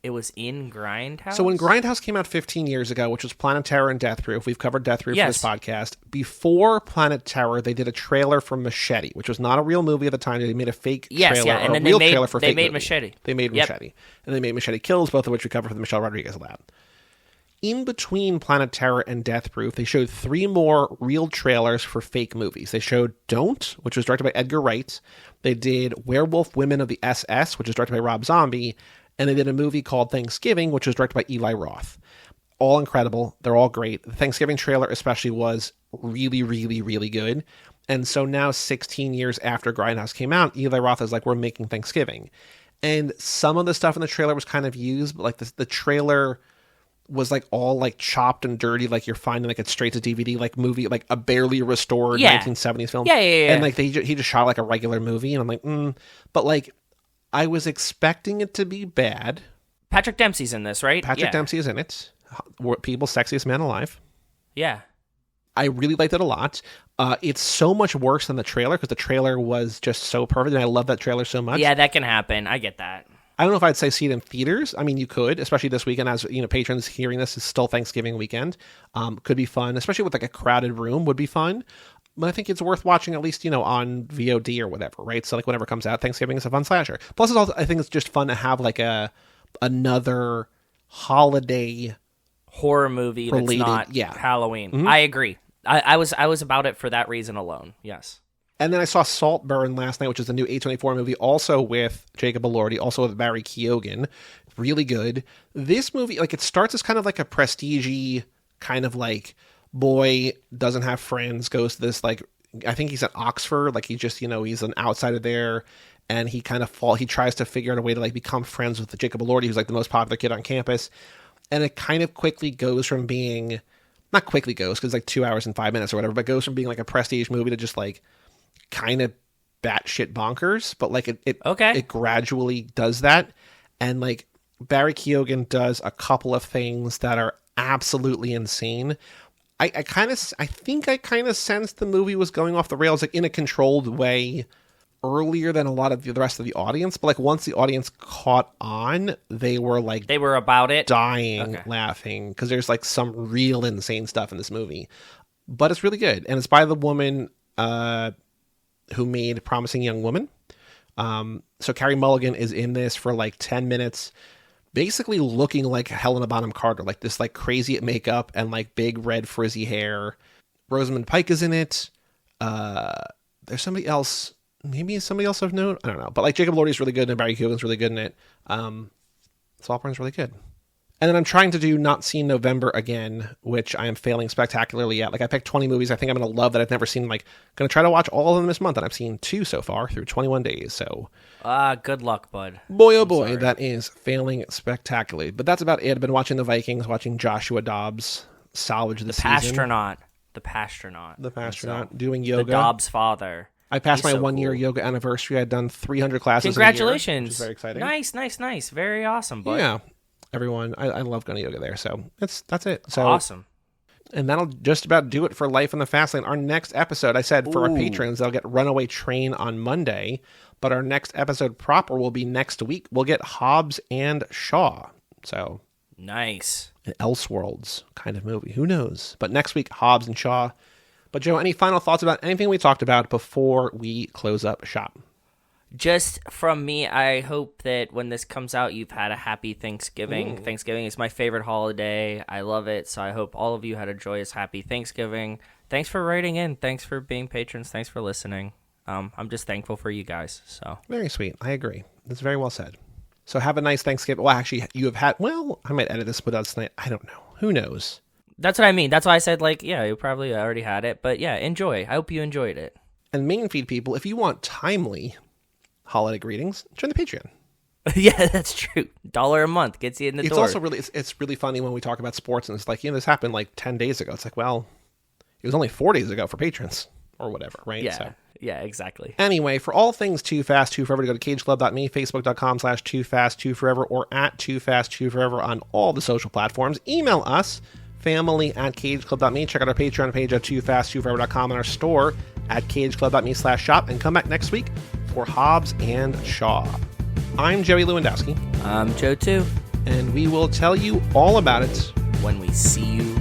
It was in Grindhouse? So when Grindhouse came out 15 years ago, which was Planet Terror and Death Proof, we've covered Death Proof for this podcast. Before Planet Terror, they did a trailer for Machete, which was not a real movie at the time. They made a fake trailer, and then trailer for they fake made movie. Machete. They made Machete. And they made Machete Kills, both of which we covered for the Michelle Rodriguez Lab. In between Planet Terror and Death Proof, they showed 3 more real trailers for fake movies. They showed Don't, which was directed by Edgar Wright. They did Werewolf Women of the SS, which was directed by Rob Zombie. And they did a movie called Thanksgiving, which was directed by Eli Roth. All incredible. They're all great. The Thanksgiving trailer especially was really, really, really good. And so now 16 years after Grindhouse came out, Eli Roth is like, we're making Thanksgiving. And some of the stuff in the trailer was kind of used, but like the trailer was like all like chopped and dirty, like you're finding like a straight to DVD like movie, like a barely restored 1970s film. Yeah. And like he just shot like a regular movie, and I'm like, but like I was expecting it to be bad. Patrick Dempsey's in this, right? Patrick Dempsey is in it. People's sexiest man alive. Yeah. I really liked it a lot. It's so much worse than the trailer because the trailer was just so perfect, and I love that trailer so much. Yeah, that can happen. I get that. I don't know if I'd say see it in theaters. I mean, you could, especially this weekend, as patrons hearing this is still Thanksgiving weekend. Could be fun, especially with like a crowded room would be fun. But I think it's worth watching at least, on VOD or whatever, right? So like whenever it comes out, Thanksgiving is a fun slasher. Plus, it's also, I think it's just fun to have like another holiday horror movie related, that's not Halloween. Mm-hmm. I agree. I was about it for that reason alone. Yes. And then I saw Saltburn last night, which is the new A24 movie, also with Jacob Elordi, also with Barry Keoghan. Really good. This movie, like, it starts as kind of like a prestige-y kind of like boy doesn't have friends, goes to this, like, I think he's at Oxford, like he just, he's an outsider there, and he kind of he tries to figure out a way to like become friends with Jacob Elordi, who's like the most popular kid on campus. And it kind of quickly goes from being, not quickly goes, because it's like 2 hours and 5 minutes or whatever, but goes from being like a prestige movie to just like kind of batshit bonkers, but like it gradually does that. And like Barry Keoghan does a couple of things that are absolutely insane. I think I kind of sensed the movie was going off the rails, like in a controlled way earlier than a lot of the rest of the audience. But like once the audience caught on, they were about it, dying laughing, because there's like some real insane stuff in this movie. But it's really good, and it's by the woman who made Promising Young Woman. So Carey Mulligan is in this for like 10 minutes, basically looking like Helena Bonham Carter, like this like crazy makeup and like big red frizzy hair. Rosamund Pike is in it. There's somebody else, maybe somebody else I've known, I don't know. But like Jacob Elordi is really good and Barry Keoghan's really good in it. Saltburn's really good. And then I'm trying to do Not Seen November again, which I am failing spectacularly at. Like, I picked 20 movies I think I'm going to love that I've never seen. Like, going to try to watch all of them this month, and I've seen 2 so far through 21 days. So, Good luck, bud. boy, oh boy, that is failing spectacularly. But that's about it. I've been watching the Vikings, watching Joshua Dobbs salvage the season. The Pastronaut. The Pastronaut, doing yoga. The Dobbs father. I passed my so 1 year cool. yoga anniversary. I'd done 300 classes Congratulations. in a year, which is very exciting. Nice. Very awesome, bud. Yeah. Everyone, I love going to yoga there. So that's it. So Awesome. And that'll just about do it for Life in the Fast Lane. Our next episode, I said for our patrons, they'll get Runaway Train on Monday, but our next episode proper will be next week. We'll get Hobbs and Shaw. So Nice. an Elseworlds kind of movie. Who knows? But next week, Hobbs and Shaw. But Joe, any final thoughts about anything we talked about before we close up shop? Just from me, I hope that when this comes out, you've had a happy Thanksgiving. Thanksgiving is my favorite holiday. I love it. So I hope all of you had a joyous, happy Thanksgiving. Thanks for writing in. Thanks for being patrons. Thanks for listening. I'm just thankful for you guys. So Very sweet. I agree. That's very well said. So have a nice Thanksgiving. Well, actually, you have had, well, I might edit this without tonight. I don't know. Who knows? that's what I mean. That's why I said, like, yeah, you probably already had it. But yeah, enjoy. I hope you enjoyed it. And main feed people, if you want timely holiday greetings, join the Patreon. Yeah, that's true. $1 a month gets you in the It's door. also really, it's really funny when we talk about sports and it's like, this happened like 10 days ago. It's like, well, it was only 4 days ago for patrons or whatever, right? Yeah. So. Yeah, exactly. Anyway, for all things Too Fast, Too Forever, to go to cageclub.me, facebook.com/Too Fast, Too Forever, or at Too Fast, Too Forever on all the social platforms. Email us, family@cageclub.me. Check out our Patreon page at toofasttooforever.com and our store at cageclub.me/shop. And come back next week for Hobbs and Shaw. I'm Joey Lewandowski. I'm Joe, too. And we will tell you all about it When we see you